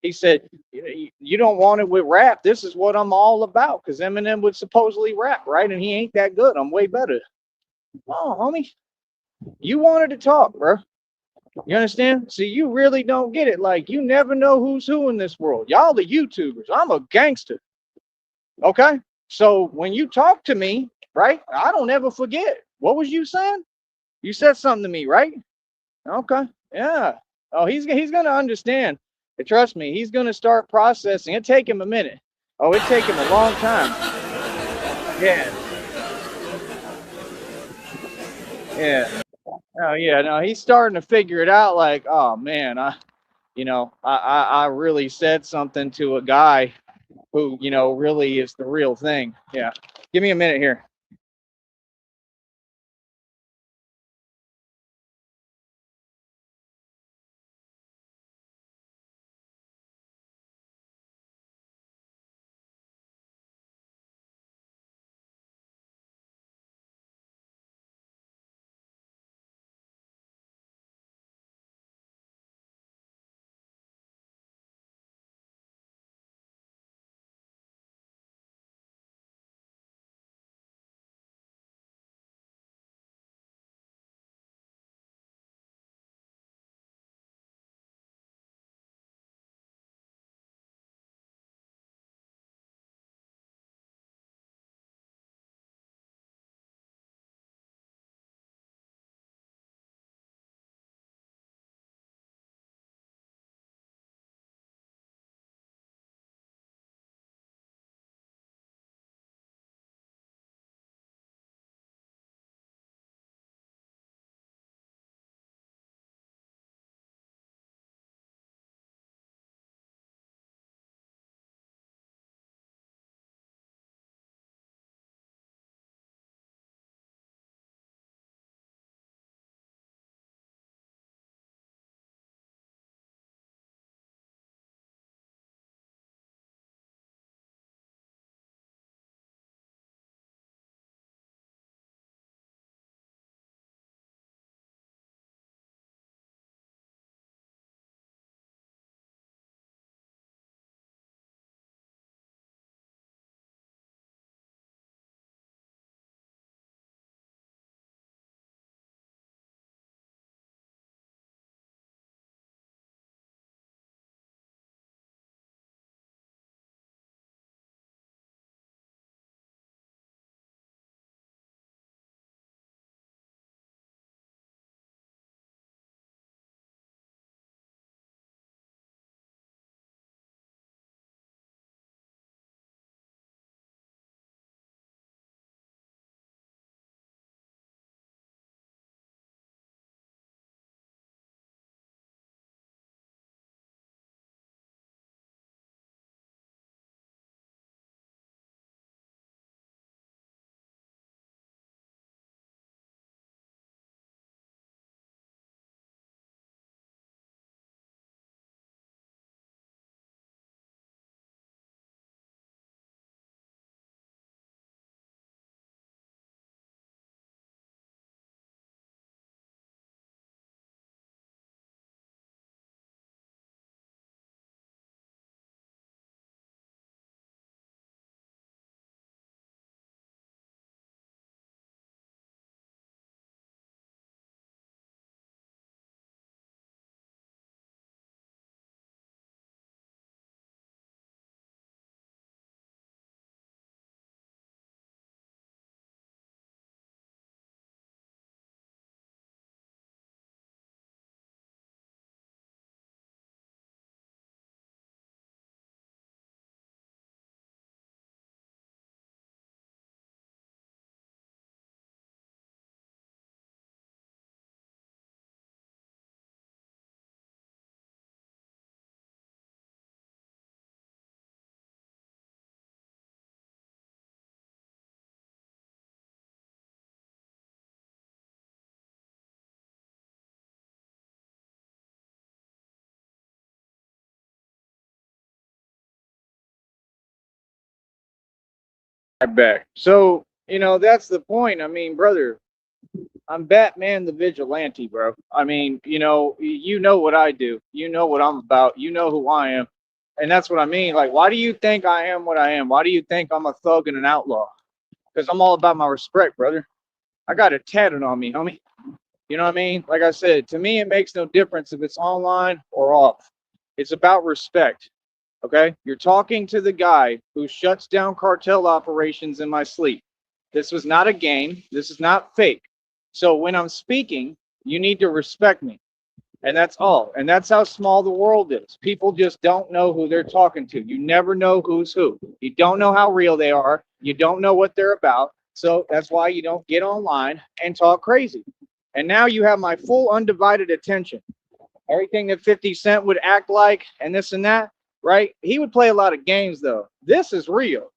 Speaker 1: He said, you don't want it with rap. This is what I'm all about. Because Eminem would supposedly rap, right? And he ain't that good. I'm way better. Oh, homie, you wanted to talk, bro. You understand? See, you really don't get it. Like, you never know who's who in this world. Y'all the YouTubers. I'm a gangster. Okay? So when you talk to me, right, I don't ever forget. What was you saying? You said something to me, right? Okay. Yeah. Oh, he's gonna understand. And trust me, he's gonna start processing. It take him a minute. Oh, it take him a long time. Yeah. Yeah. Oh yeah. No, he's starting to figure it out. Like, oh man, I really said something to a guy who really is the real thing. Yeah. Give me a minute here. right back. So, that's the point. I mean, brother, I'm Batman the Vigilante, bro. I mean, you know what I do. You know what I'm about. You know who I am. And that's what I mean. Like, why do you think I am what I am? Why do you think I'm a thug and an outlaw? Because I'm all about my respect, brother. I got it tatted on me, homie. You know what I mean? Like I said, to me, it makes no difference if it's online or off. It's about respect. Okay? You're talking to the guy who shuts down cartel operations in my sleep. This was not a game. This is not fake. So when I'm speaking, you need to respect me. And that's all. And that's how small the world is. People just don't know who they're talking to. You never know who's who. You don't know how real they are. You don't know what they're about. So that's why you don't get online and talk crazy. And now you have my full undivided attention. Everything that 50 Cent would act like and this and that, right? He would play a lot of games though. This is real,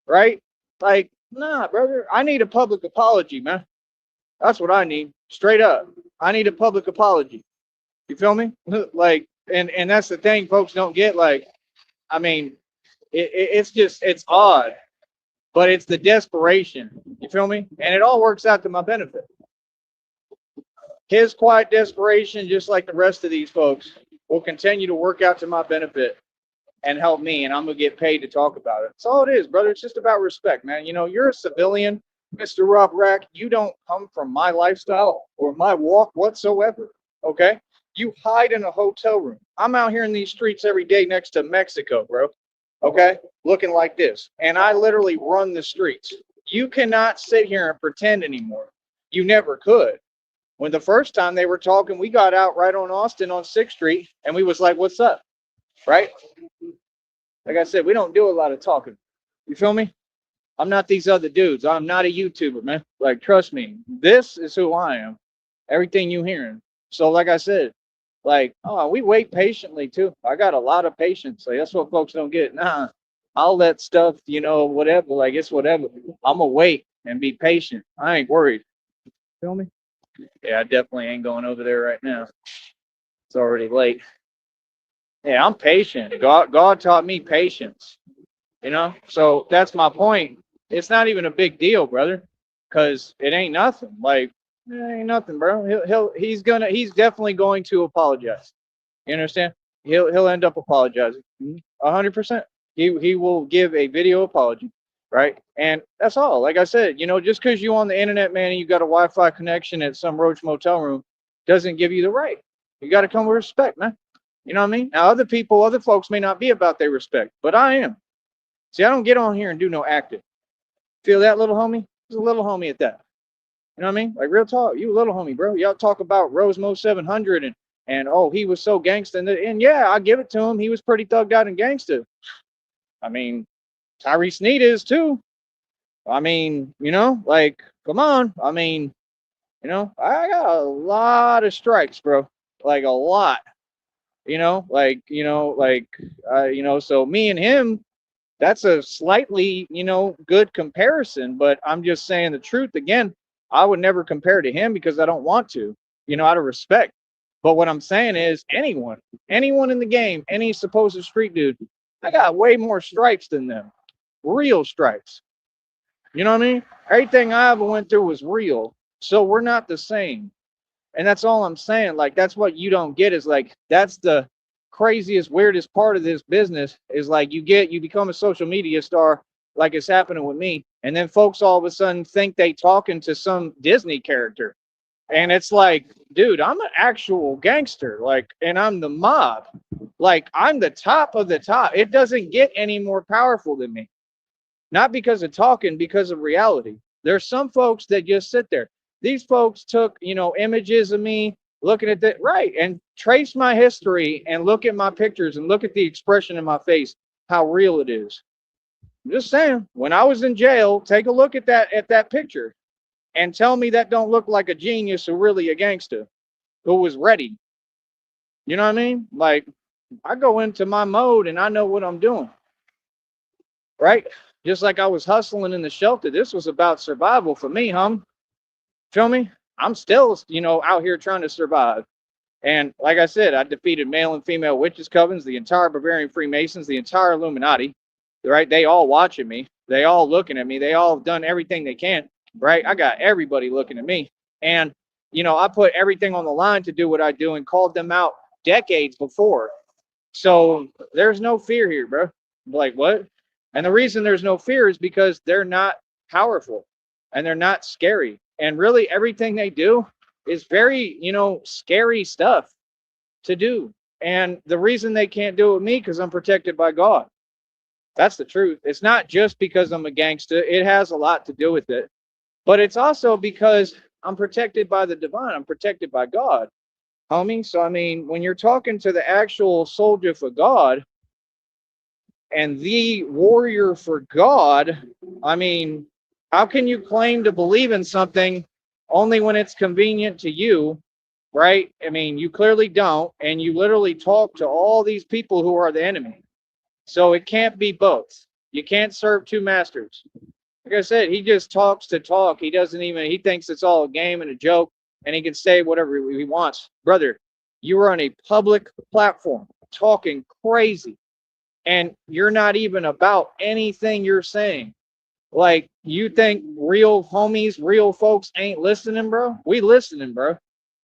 Speaker 1: right? Like, nah, brother, I need a public apology, man. That's what I need. Straight up. I need a public apology. You feel me? Like, and that's the thing folks don't get. Like, I mean, it's odd, but it's the desperation. You feel me? And it all works out to my benefit. His quiet desperation, just like the rest of these folks, will continue to work out to my benefit and help me, and I'm gonna get paid to talk about it. That's all it is, brother. It's just about respect, man. You're a civilian, Mr. Rob Rack. You don't come from my lifestyle or my walk whatsoever. Okay? You hide in a hotel room. I'm out here in these streets every day next to Mexico, bro. Okay? Looking like this. And I literally run the streets. You cannot sit here and pretend anymore. You never could. When the first time they were talking, we got out right on Austin on 6th Street and we was like, what's up? Right? Like I said, we don't do a lot of talking. You feel me? I'm not these other dudes. I'm not a YouTuber, man. Like, trust me, this is who I am. Everything you hearing. So, like I said, like, oh, we wait patiently too. I got a lot of patience. Like, that's what folks don't get. Nah, I'll let stuff, whatever. Like, it's whatever. I'm gonna wait and be patient. I ain't worried. Feel me? Yeah, I definitely ain't going over there right now. It's already late. Yeah, I'm patient. God taught me patience. So that's my point. It's not even a big deal, brother, because it ain't nothing. Like, it ain't nothing, bro. He's definitely going to apologize. You understand? He'll end up apologizing. 100%. He will give a video apology, right? And that's all. Like I said, just because you on the internet, man, and you got a Wi-Fi connection at some Roach motel room, doesn't give you the right. You got to come with respect, man. You know what I mean? Now, other folks may not be about their respect, but I am. See, I don't get on here and do no acting. Feel that, little homie? He's a little homie at that. You know what I mean? Like, real talk. You a little homie, bro. Y'all talk about Rosemo 700 and oh, he was so gangster. And yeah, I give it to him. He was pretty thugged out and gangster. I mean, Tyree Sneed is too. I mean, like, come on. I mean, I got a lot of strikes, bro. Like, a lot. So me and him, that's a slightly, good comparison, but I'm just saying the truth. Again, I would never compare to him because I don't want to, out of respect. But what I'm saying is anyone in the game, any supposed street dude, I got way more stripes than them. Real stripes. You know what I mean? Everything I ever went through was real. So we're not the same. And that's all I'm saying. Like, that's what you don't get is like, that's the craziest, weirdest part of this business is like you become a social media star like it's happening with me. And then folks all of a sudden think they talking to some Disney character. And it's like, dude, I'm an actual gangster. Like, and I'm the mob. Like, I'm the top of the top. It doesn't get any more powerful than me. Not because of talking, because of reality. There's some folks that just sit there. These folks took, images of me looking at that, right, and trace my history and look at my pictures and look at the expression in my face, how real it is. I'm just saying, when I was in jail, take a look at that picture and tell me that don't look like a genius or really a gangster who was ready. You know what I mean? Like, I go into my mode and I know what I'm doing. Right? Just like I was hustling in the shelter. This was about survival for me, Feel me? I'm still, out here trying to survive. And like I said, I defeated male and female witches covens, the entire Bavarian Freemasons, the entire Illuminati. right? They all watching me. They all looking at me. They all done everything they can, right? I got everybody looking at me. And, I put everything on the line to do what I do and called them out decades before. So there's no fear here, bro. Like, what? And the reason there's no fear is because they're not powerful and they're not scary. And really, everything they do is very, scary stuff to do. And the reason they can't do it with me, because I'm protected by God. That's the truth. It's not just because I'm a gangster, it has a lot to do with it. But it's also because I'm protected by the divine, I'm protected by God, homie. So, I mean, when you're talking to the actual soldier for God and the warrior for God, I mean, how can you claim to believe in something only when it's convenient to you, right? I mean, you clearly don't, and you literally talk to all these people who are the enemy. So it can't be both. You can't serve two masters. Like I said, he just talks to talk. He doesn't even, he thinks it's all a game and a joke, and he can say whatever he wants. Brother, you are on a public platform talking crazy, and you're not even about anything you're saying. Like, you think real homies, real folks ain't listening, bro? We listening, bro.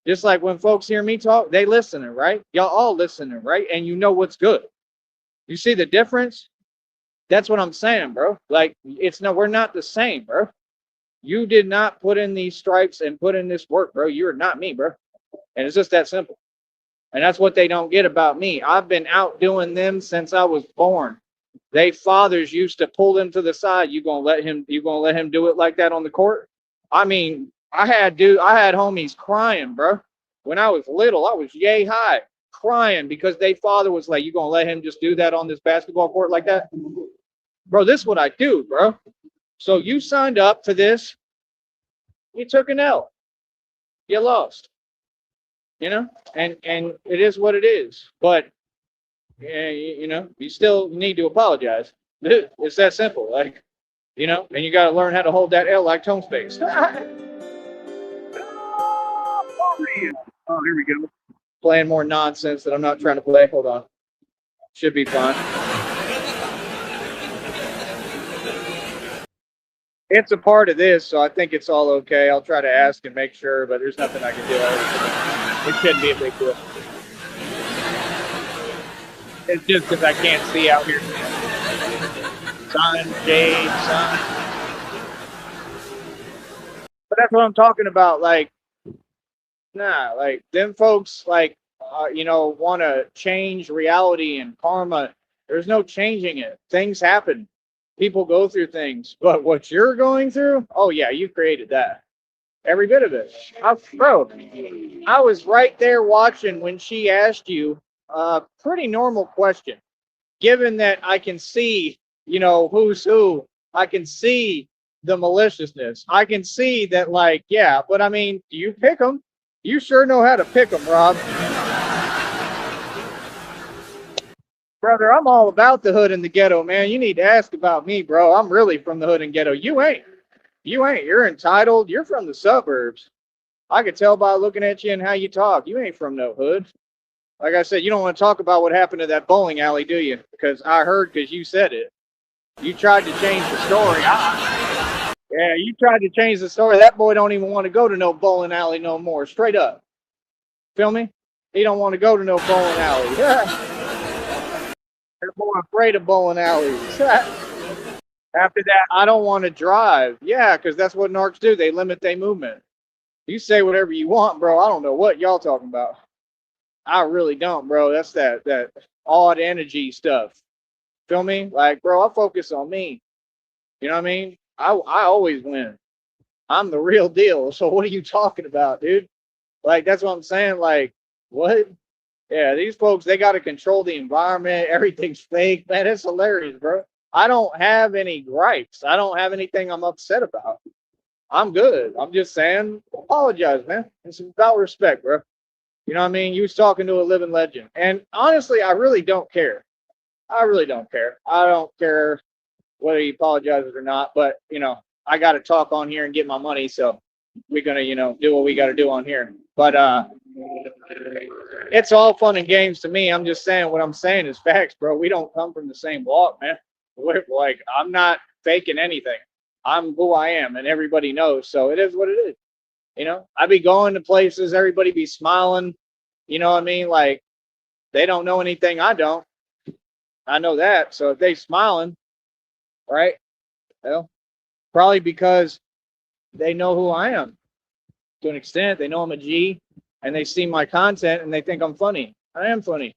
Speaker 1: Just like when folks hear me talk, they listening, right? Y'all all listening, right? And you know what's good. You see the difference? That's what I'm saying, bro. Like, we're not the same, bro. You did not put in these stripes and put in this work, bro. You're not me, bro. And it's just that simple. And that's what they don't get about me. I've been outdoing them since I was born. They fathers used to pull them to the side. You gonna let him do it like that on the court? I mean, I had homies crying, bro. When I was little, I was yay high, crying because they father was like, you gonna let him just do that on this basketball court like that? Bro, this is what I do, bro. So you signed up for this, you took an L. You lost. And it is what it is. But yeah, you still need to apologize. It's that simple. Like, and you got to learn how to hold that L like tone space. Oh, here we go. Playing more nonsense that I'm not trying to play. Hold on. Should be fine. It's a part of this, so I think it's all okay. I'll try to ask and make sure, but there's nothing I can do. It shouldn't be a big deal. It's just because I can't see out here. Sun, shade, sun. But that's what I'm talking about. Like, nah, like them folks, like, want to change reality and karma. There's no changing it. Things happen. People go through things. But what you're going through, oh yeah, you created that. Every bit of it. Bro, I was right there watching when she asked you a pretty normal question. Given that I can see, who's who, I can see the maliciousness. I can see that, like, yeah, but I mean, do you pick them? You sure know how to pick them, Rob. Brother, I'm all about the hood and the ghetto, man. You need to ask about me, bro. I'm really from the hood and ghetto. You ain't. You ain't. You're entitled. You're from the suburbs. I could tell by looking at you and how you talk. You ain't from no hood. Like I said, you don't want to talk about what happened to that bowling alley, do you? Because I heard because you said it. You tried to change the story. Yeah, you tried to change the story. That boy don't even want to go to no bowling alley no more. Straight up. Feel me? He don't want to go to no bowling alley. They're more afraid of bowling alleys. After that, I don't want to drive. Yeah, because that's what narcs do. They limit their movement. You say whatever you want, bro. I don't know what y'all talking about. I really don't, bro. That's that odd energy stuff. Feel me? Like, bro, I focus on me. You know what I mean? I always win. I'm the real deal. So what are you talking about, dude? Like, that's what I'm saying. Like, what? Yeah, these folks, they got to control the environment. Everything's fake, man. It's hilarious, bro. I don't have any gripes. I don't have anything I'm upset about. I'm good. I'm just saying, apologize, man. It's about respect, bro. You know what I mean? You was talking to a living legend. And honestly, I really don't care. I really don't care. I don't care whether he apologizes or not. But, I got to talk on here and get my money. So we're going to, do what we got to do on here. But it's all fun and games to me. I'm just saying what I'm saying is facts, bro. We don't come from the same walk, man. Like, I'm not faking anything. I'm who I am, and everybody knows. So it is what it is. I be going to places, everybody be smiling. You know what I mean? Like, they don't know anything I don't. I know that. So if they smiling, right? Well, probably because they know who I am to an extent. They know I'm a G, and they see my content and they think I'm funny. I am funny.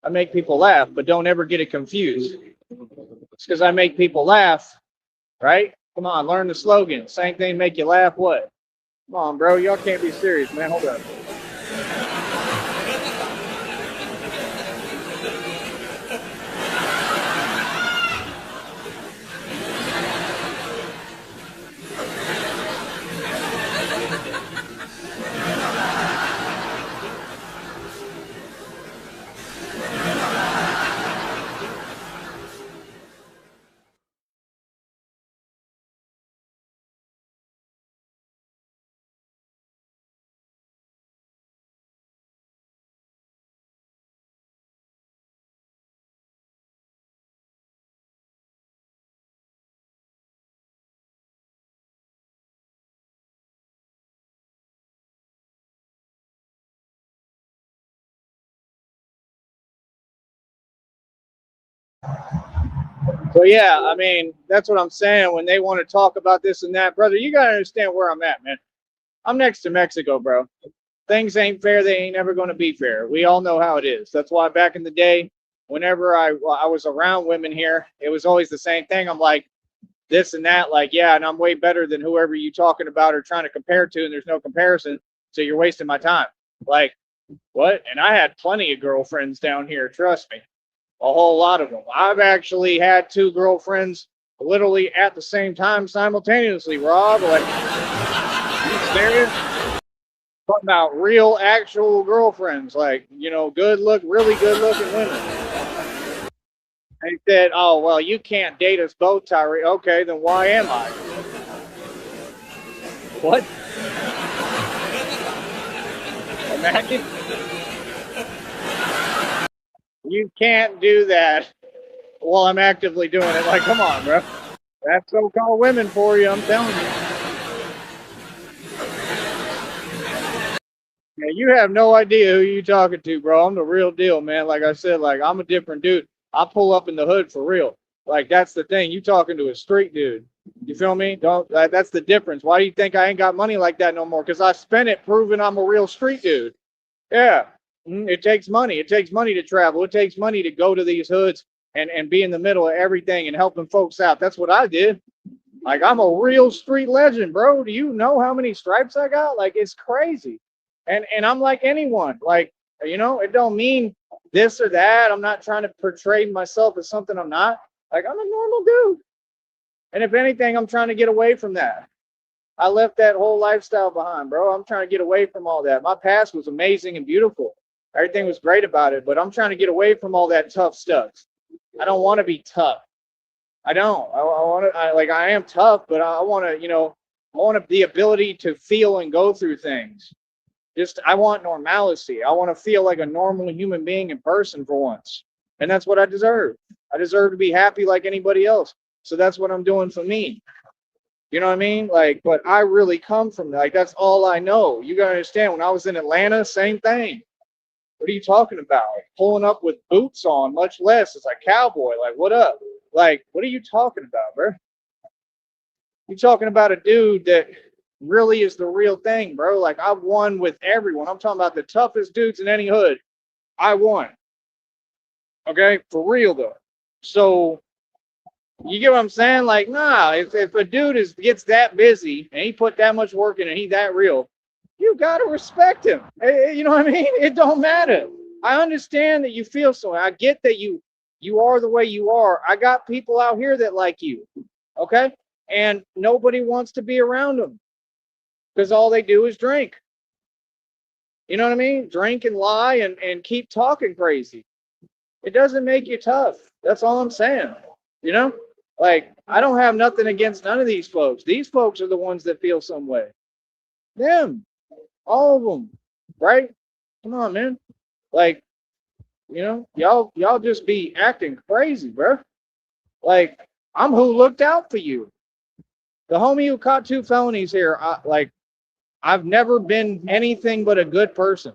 Speaker 1: I make people laugh, but don't ever get it confused. It's because I make people laugh, right? Come on, learn the slogan. Same thing, make you laugh. What? Come on, bro. Y'all can't be serious, man. Hold up. So yeah, I mean, that's what I'm saying. When they want to talk about this and that, brother, you gotta understand where I'm at, man. I'm next to Mexico, bro. Things ain't fair. They ain't never going to be fair. We all know how it is. That's why back in the day, whenever I was around women here, it was always the same thing. I'm like this and that, like, yeah, and I'm way better than whoever you talking about or trying to compare to, and there's no comparison. So you're wasting my time. Like, what? And I had plenty of girlfriends down here. Trust me, a whole lot of them. I've actually had two girlfriends literally at the same time simultaneously. Rob, like, you serious? Talking about real, actual girlfriends, like, really good looking women. They said, "Oh, well, you can't date us both, Tyree." Okay, then why am I? What? Imagine you can't do that while I'm actively doing it. Like, come on, bro. That's so-called women for you. I'm telling you. Yeah, you have no idea who you talking to, bro. I'm the real deal, man. Like I said, like, I'm a different dude. I pull up in the hood for real. Like, that's the thing. You talking to a street dude. You feel me? Don't. That's the difference. Why do you think I ain't got money like that no more? Because I spent it proving I'm a real street dude. Yeah. It takes money. It takes money to travel. It takes money to go to these hoods and be in the middle of everything and helping folks out. That's what I did. Like, I'm a real street legend, bro. Do you know how many stripes I got? Like, it's crazy. And I'm like anyone. Like, it don't mean this or that. I'm not trying to portray myself as something I'm not. Like, I'm a normal dude. And if anything, I'm trying to get away from that. I left that whole lifestyle behind, bro. I'm trying to get away from all that. My past was amazing and beautiful. Everything was great about it, but I'm trying to get away from all that tough stuff. I don't want to be tough. I don't. I want to. I am tough, but I want to. I want the ability to feel and go through things. I want normalcy. I want to feel like a normal human being in person for once, and that's what I deserve. I deserve to be happy like anybody else. So that's what I'm doing for me. You know what I mean? Like, but I really come from that. Like, that's all I know. You gotta understand. When I was in Atlanta, same thing. What are you talking about? Like, pulling up with boots on, much less. It's like cowboy. Like, what up? Like, what are you talking about, bro? You talking about a dude that really is the real thing, bro. Like, I've won with everyone. I'm talking about the toughest dudes in any hood. I won. Okay, for real though. So you get what I'm saying? Like, nah, if a dude gets that busy and he put that much work in and he that real, you gotta respect him. You know what I mean? It don't matter. I understand that you feel so. I get that you are the way you are. I got people out here that like you. Okay? And nobody wants to be around them because all they do is drink. You know what I mean? Drink and lie and keep talking crazy. It doesn't make you tough. That's all I'm saying. You know? Like, I don't have nothing against none of these folks. These folks are the ones that feel some way. Them. All of them. Right? Come on, man. Like, y'all just be acting crazy, bro. Like, I'm who looked out for you. The homie who caught 2 felonies here, I've never been anything but a good person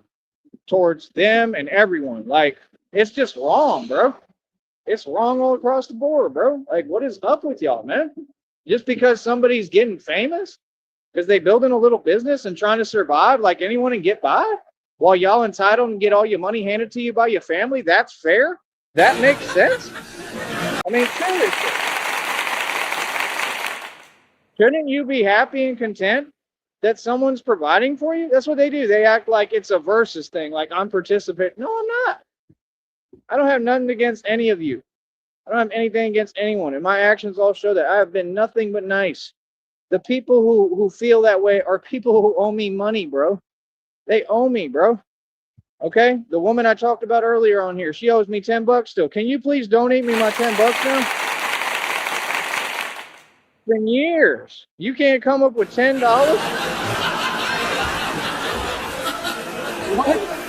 Speaker 1: towards them and everyone. Like, it's just wrong, bro. It's wrong all across the board, bro. Like, what is up with y'all, man? Just because somebody's getting famous, because they building a little business and trying to survive like anyone and get by, while y'all entitled and get all your money handed to you by your family, that's fair? That makes sense? I mean, seriously. Shouldn't you be happy and content that someone's providing for you? That's what they do. They act like it's a versus thing, like I'm participating. No, I'm not. I don't have nothing against any of you. I don't have anything against anyone. And my actions all show that I have been nothing but nice. The people who feel that way are people who owe me money, bro. They owe me, bro. Okay? The woman I talked about earlier on here, she owes me $10 still. Can you please donate me my $10 now? It's been years. You can't come up with $10? What?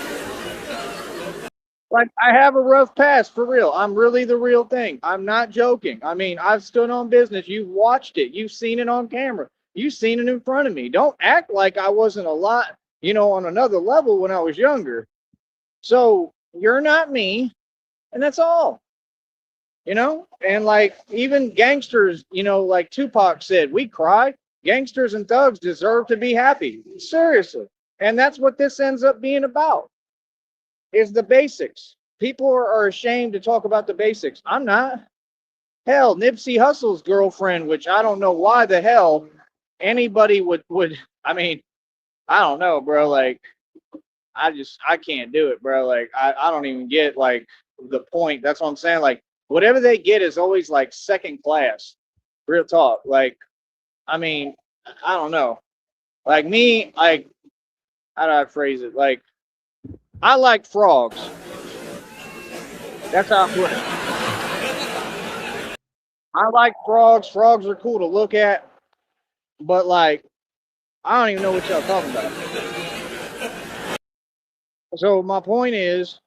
Speaker 1: Like, I have a rough past, for real. I'm really the real thing. I'm not joking. I mean, I've stood on business. You've watched it. You've seen it on camera. You've seen it in front of me. Don't act like I wasn't a lot, on another level when I was younger. So you're not me, and that's all. And like, even gangsters, like Tupac said, we cry. Gangsters and thugs deserve to be happy. Seriously. And that's what this ends up being about, is the basics. People are ashamed to talk about the basics. I'm not. Hell, Nipsey Hussle's girlfriend, which I don't know why the hell anybody would. I mean, I don't know, bro. Like, I can't do it, bro. Like, I don't even get like the point. That's what I'm saying. Like, whatever they get is always like second class. Real talk. Like, I mean, I don't know. Like me, like, how do I phrase it? Like, I like frogs. That's how I put it. I like frogs. Frogs are cool to look at, but like, I don't even know what y'all talking about. So my point is,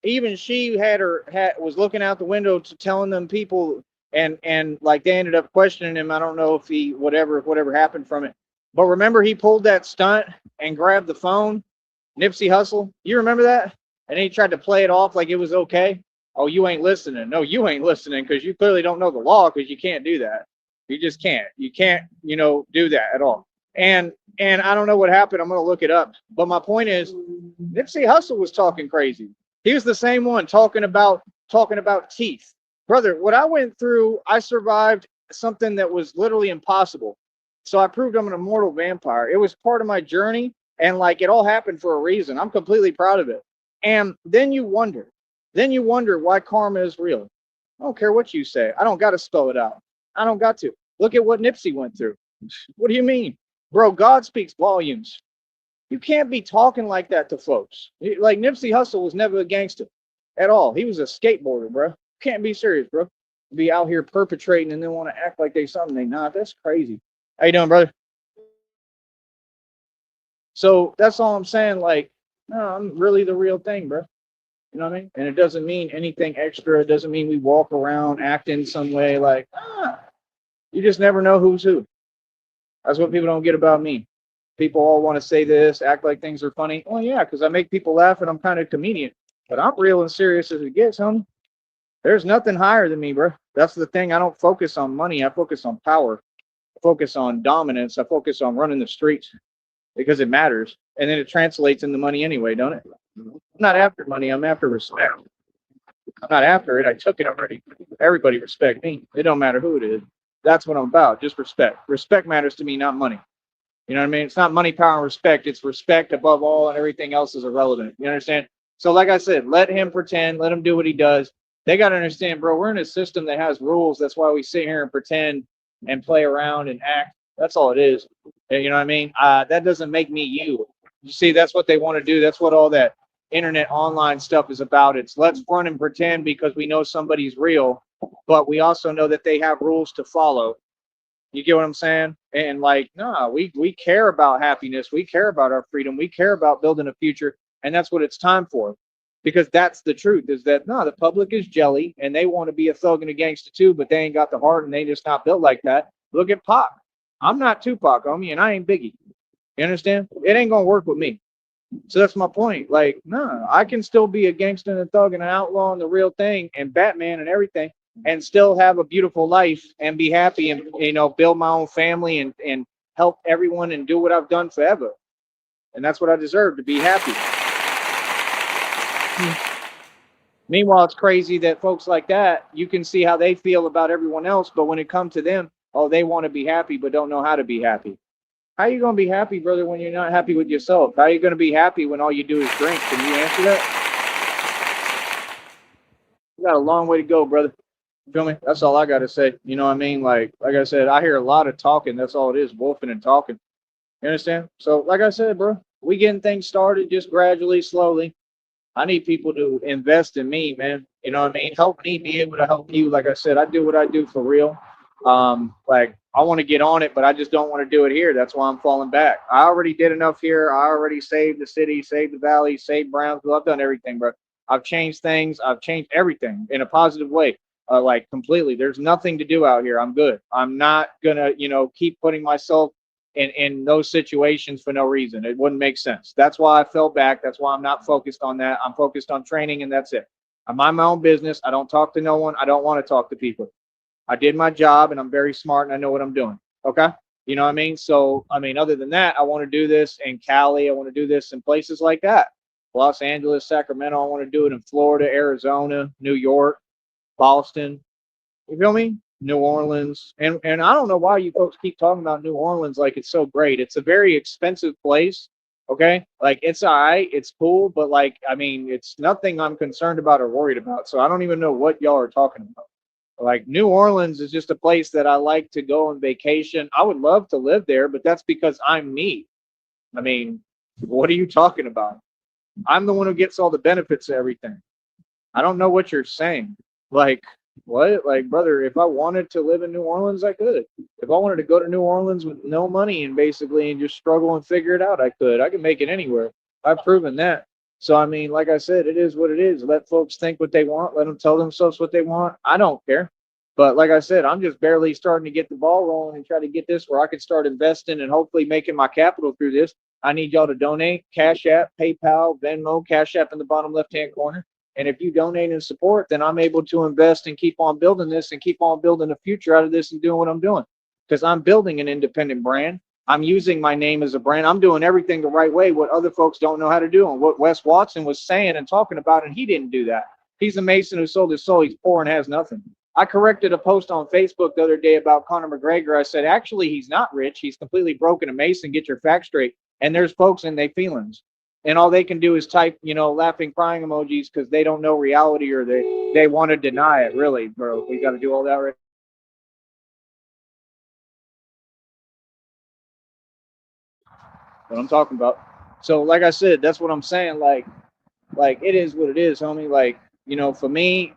Speaker 1: even she was looking out the window to telling them people, and like they ended up questioning him. I don't know if he whatever happened from it, but remember he pulled that stunt and grabbed the phone, Nipsey Hussle. You remember that? And he tried to play it off like it was okay. Oh, you ain't listening. No, you ain't listening because you clearly don't know the law, because you can't do that. You just can't. You can't, do that at all. And I don't know what happened. I'm gonna look it up. But my point is, Nipsey Hussle was talking crazy. He was the same one talking about teeth. Brother, what I went through, I survived something that was literally impossible. So I proved I'm an immortal vampire. It was part of my journey, and like, it all happened for a reason. I'm completely proud of it. And then you wonder why karma is real. I don't care what you say. I don't got to spell it out. I don't got to. Look at what Nipsey went through. What do you mean? Bro, God speaks volumes. You can't be talking like that to folks. Like, Nipsey Hussle was never a gangster at all. He was a skateboarder, bro. Can't be serious, bro. Be out here perpetrating and then want to act like they something they not. That's crazy. How you doing, brother? So that's all I'm saying. Like, no, I'm really the real thing, bro. You know what I mean? And it doesn't mean anything extra. It doesn't mean we walk around acting some way like, you just never know who's who. That's what people don't get about me. People all want to say this, act like things are funny. Well, yeah, because I make people laugh and I'm kind of a comedian. But I'm real and serious as it gets, homie. There's nothing higher than me, bro. That's the thing. I don't focus on money. I focus on power. I focus on dominance. I focus on running the streets because it matters. And then it translates into money anyway, don't it? I'm not after money. I'm after respect. I'm not after it. I took it already. Everybody respect me. It don't matter who it is. That's what I'm about. Just respect. Respect matters to me, not money. You know what I mean? It's not money, power, and respect. It's respect above all, and everything else is irrelevant. You understand? So like I said, let him pretend. Let him do what he does. They got to understand, bro, we're in a system that has rules. That's why we sit here and pretend and play around and act. That's all it is. You know what I mean? That doesn't make me you. You see, that's what they want to do. That's what all that internet online stuff is about. It's let's front and pretend because we know somebody's real, but we also know that they have rules to follow. You get what I'm saying? And like, nah, we care about happiness. We care about our freedom. We care about building a future. And that's what it's time for. because that's the truth. Is that no, the public is jelly and they want to be a thug and a gangster too, but they ain't got the heart and they just not built like that. Look at Pac. I'm not Tupac, homie, and I ain't Biggie. You understand? It ain't gonna work with me. So that's my point. Like, no, I can still be a gangster and a thug and an outlaw and the real thing and Batman and everything, and still have a beautiful life and be happy and build my own family and help everyone and do what I've done forever. And that's what I deserve, to be happy. Meanwhile, it's crazy that folks like that, you can see how they feel about everyone else, but when it comes to them, oh, they want to be happy but don't know how to be happy. How are you going to be happy, brother, when you're not happy with yourself? How are you going to be happy when all you do is drink? Can you answer that? You got a long way to go, brother. You feel me? That's all I got to say. You know what I mean? Like I said, I hear a lot of talking. That's all it is, wolfing and talking. You understand? So, like I said, bro, we getting things started just gradually, slowly. I need people to invest in me, man. You know what I mean? Help me be able to help you. Like I said, I do what I do for real. Like I want to get on it, but I just don't want to do it here. That's why I'm falling back. I already did enough here. I already saved the city, saved the valley, saved Brownsville. I've done everything, bro. I've changed things. I've changed everything in a positive way. Like completely. There's nothing to do out here. I'm good. I'm not gonna, keep putting myself in those situations for no reason. It wouldn't make sense. That's why I fell back. That's why I'm not focused on that. I'm focused on training, and that's it. I mind my own business. I don't talk to no one. I don't want to talk to people. I did my job, and I'm very smart, and I know what I'm doing. Okay. You know what I mean? So, I mean, other than that, I want to do this in Cali. I want to do this in places like that. Los Angeles, Sacramento. I want to do it in Florida, Arizona, New York, Boston. You feel me? New Orleans. And I don't know why you folks keep talking about New Orleans like it's so great. It's a very expensive place. Okay. Like it's all right, it's cool, but like I mean, it's nothing I'm concerned about or worried about. So I don't even know what y'all are talking about. Like New Orleans is just a place that I like to go on vacation. I would love to live there, but that's because I'm me. I mean, what are you talking about? I'm the one who gets all the benefits of everything. I don't know what you're saying. Like, what? Like, brother, if I wanted to live in New Orleans, I could. If I wanted to go to New Orleans with no money and basically and just struggle and figure it out, I could. I can make it anywhere. I've proven that. So, I mean, like I said, it is what it is. Let folks think what they want. Let them tell themselves what they want. I don't care. But like I said, I'm just barely starting to get the ball rolling and try to get this where I can start investing and hopefully making my capital through this. I need y'all to donate. Cash App, PayPal, Venmo, Cash App in the bottom left-hand corner. And if you donate and support, then I'm able to invest and keep on building this and keep on building a future out of this and doing what I'm doing. Because I'm building an independent brand. I'm using my name as a brand. I'm doing everything the right way, what other folks don't know how to do, and what Wes Watson was saying and talking about, and he didn't do that. He's a Mason who sold his soul. He's poor and has nothing. I corrected a post on Facebook the other day about Conor McGregor. I said, actually, he's not rich. He's completely broken a Mason. Get your facts straight. And there's folks in their feelings. And all they can do is type, laughing, crying emojis because they don't know reality or they want to deny it. Really, bro. We got to do all that right. What I'm talking about. So, like I said, that's what I'm saying. Like it is what it is, homie. Like, for me,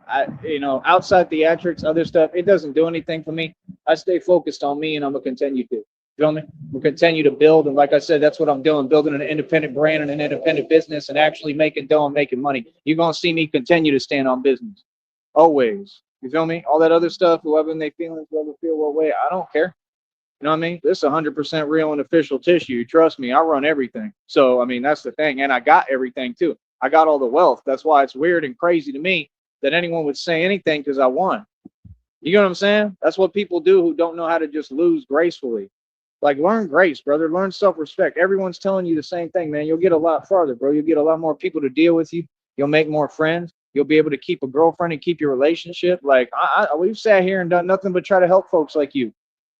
Speaker 1: outside theatrics, other stuff, it doesn't do anything for me. I stay focused on me and I'm gonna continue to. You feel me? We'll continue to build. And like I said, that's what I'm doing, building an independent brand and an independent business and actually making dough and making money. You're gonna see me continue to stand on business. Always. You feel me? All that other stuff, whoever they feelings, whoever feel what way, I don't care. You know what I mean? This is 100% real and official tissue. Trust me, I run everything. So, I mean, that's the thing. And I got everything too. I got all the wealth. That's why it's weird and crazy to me that anyone would say anything because I won. You know what I'm saying? That's what people do who don't know how to just lose gracefully. Like, learn grace, brother. Learn self-respect. Everyone's telling you the same thing, man. You'll get a lot farther, bro. You'll get a lot more people to deal with you. You'll make more friends. You'll be able to keep a girlfriend and keep your relationship. Like, we've sat here and done nothing but try to help folks like you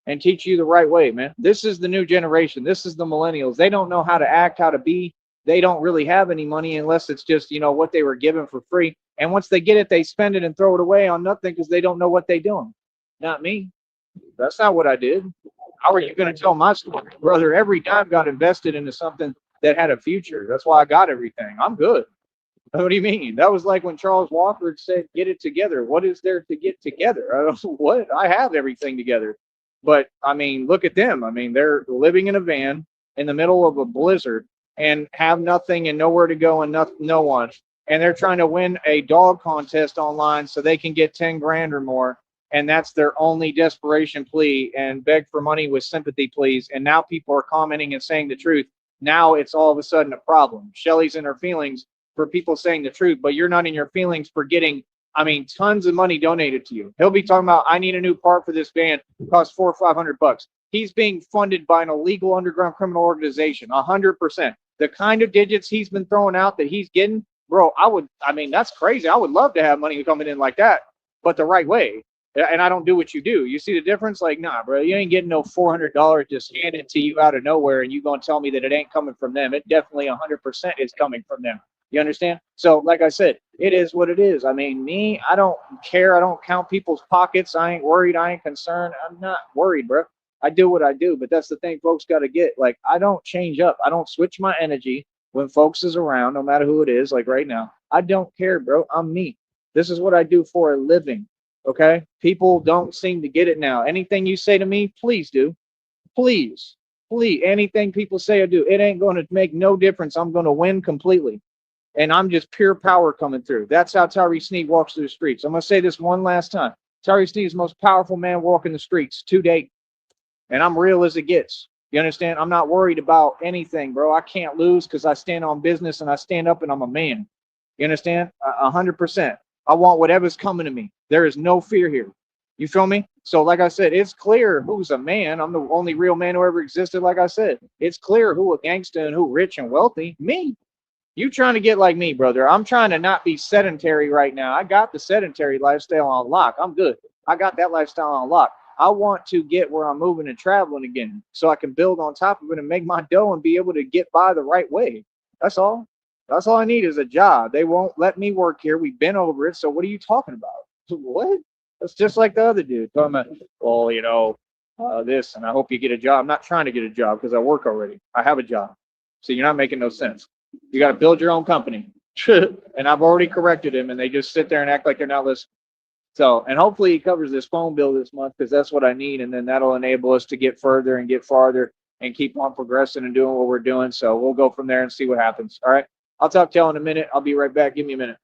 Speaker 1: and teach you the right way, man. This is the new generation. This is the millennials. They don't know how to act, how to be. They don't really have any money unless it's just, what they were given for free. And once they get it, they spend it and throw it away on nothing because they don't know what they're doing. Not me. That's not what I did. How are you going to tell my story? Brother, every dime got invested into something that had a future. That's why I got everything. I'm good. What do you mean? That was like when Charles Walker said, get it together. What is there to get together? I don't know what. I have everything together. But, I mean, look at them. I mean, they're living in a van in the middle of a blizzard and have nothing and nowhere to go and no one. and they're trying to win a dog contest online so they can get 10 grand or more. And that's their only desperation plea, and beg for money with sympathy pleas. And now people are commenting and saying the truth. Now it's all of a sudden a problem. Shelly's in her feelings for people saying the truth, but you're not in your feelings for getting, I mean, tons of money donated to you. He'll be talking about, I need a new part for this band. It costs $400 or $500. He's being funded by an illegal underground criminal organization, 100%. The kind of digits he's been throwing out that he's getting, bro, I mean, that's crazy. I would love to have money coming in like that, but the right way. And I don't do what you do. You see the difference? Like, nah, bro, you ain't getting no $400 just handed to you out of nowhere, and you gonna tell me that it ain't coming from them. It definitely 100% is coming from them. You understand? So, like I said, it is what it is. I mean, me, I don't care. I don't count people's pockets. I ain't worried. I ain't concerned. I'm not worried, bro. I do what I do, but that's the thing folks got to get. Like, I don't change up. I don't switch my energy when folks is around, no matter who it is. Like right now, I don't care, bro. I'm me. This is what I do for a living. Okay? People don't seem to get it now. Anything you say to me, please do. Please. Please. Anything people say or do, it ain't going to make no difference. I'm going to win completely. And I'm just pure power coming through. That's how Tyree Sneed walks through the streets. I'm going to say this one last time. Tyree Sneed is the most powerful man walking the streets to date. And I'm real as it gets. You understand? I'm not worried about anything, bro. I can't lose because I stand on business and I stand up and I'm a man. You understand? 100%. I want whatever's coming to me. There is no fear here. You feel me? So, like I said, it's clear who's a man. I'm the only real man who ever existed, like I said. It's clear who a gangster and who rich and wealthy. Me. You trying to get like me, brother. I'm trying to not be sedentary right now. I got the sedentary lifestyle on lock. I'm good. I got that lifestyle on lock. I want to get where I'm moving and traveling again so I can build on top of it and make my dough and be able to get by the right way. That's all. That's all I need is a job. They won't let me work here. We've been over it. So what are you talking about? What? That's just like the other dude talking about, well, you know, this, and I hope you get a job. I'm not trying to get a job because I work already. I have a job. So you're not making no sense. You got to build your own company. And I've already corrected him, and they just sit there and act like they're not listening. So, and hopefully he covers this phone bill this month because that's what I need. And then that'll enable us to get further and get farther and keep on progressing and doing what we're doing. So we'll go from there and see what happens. All right. I'll talk to y'all in a minute. I'll be right back. Give me a minute.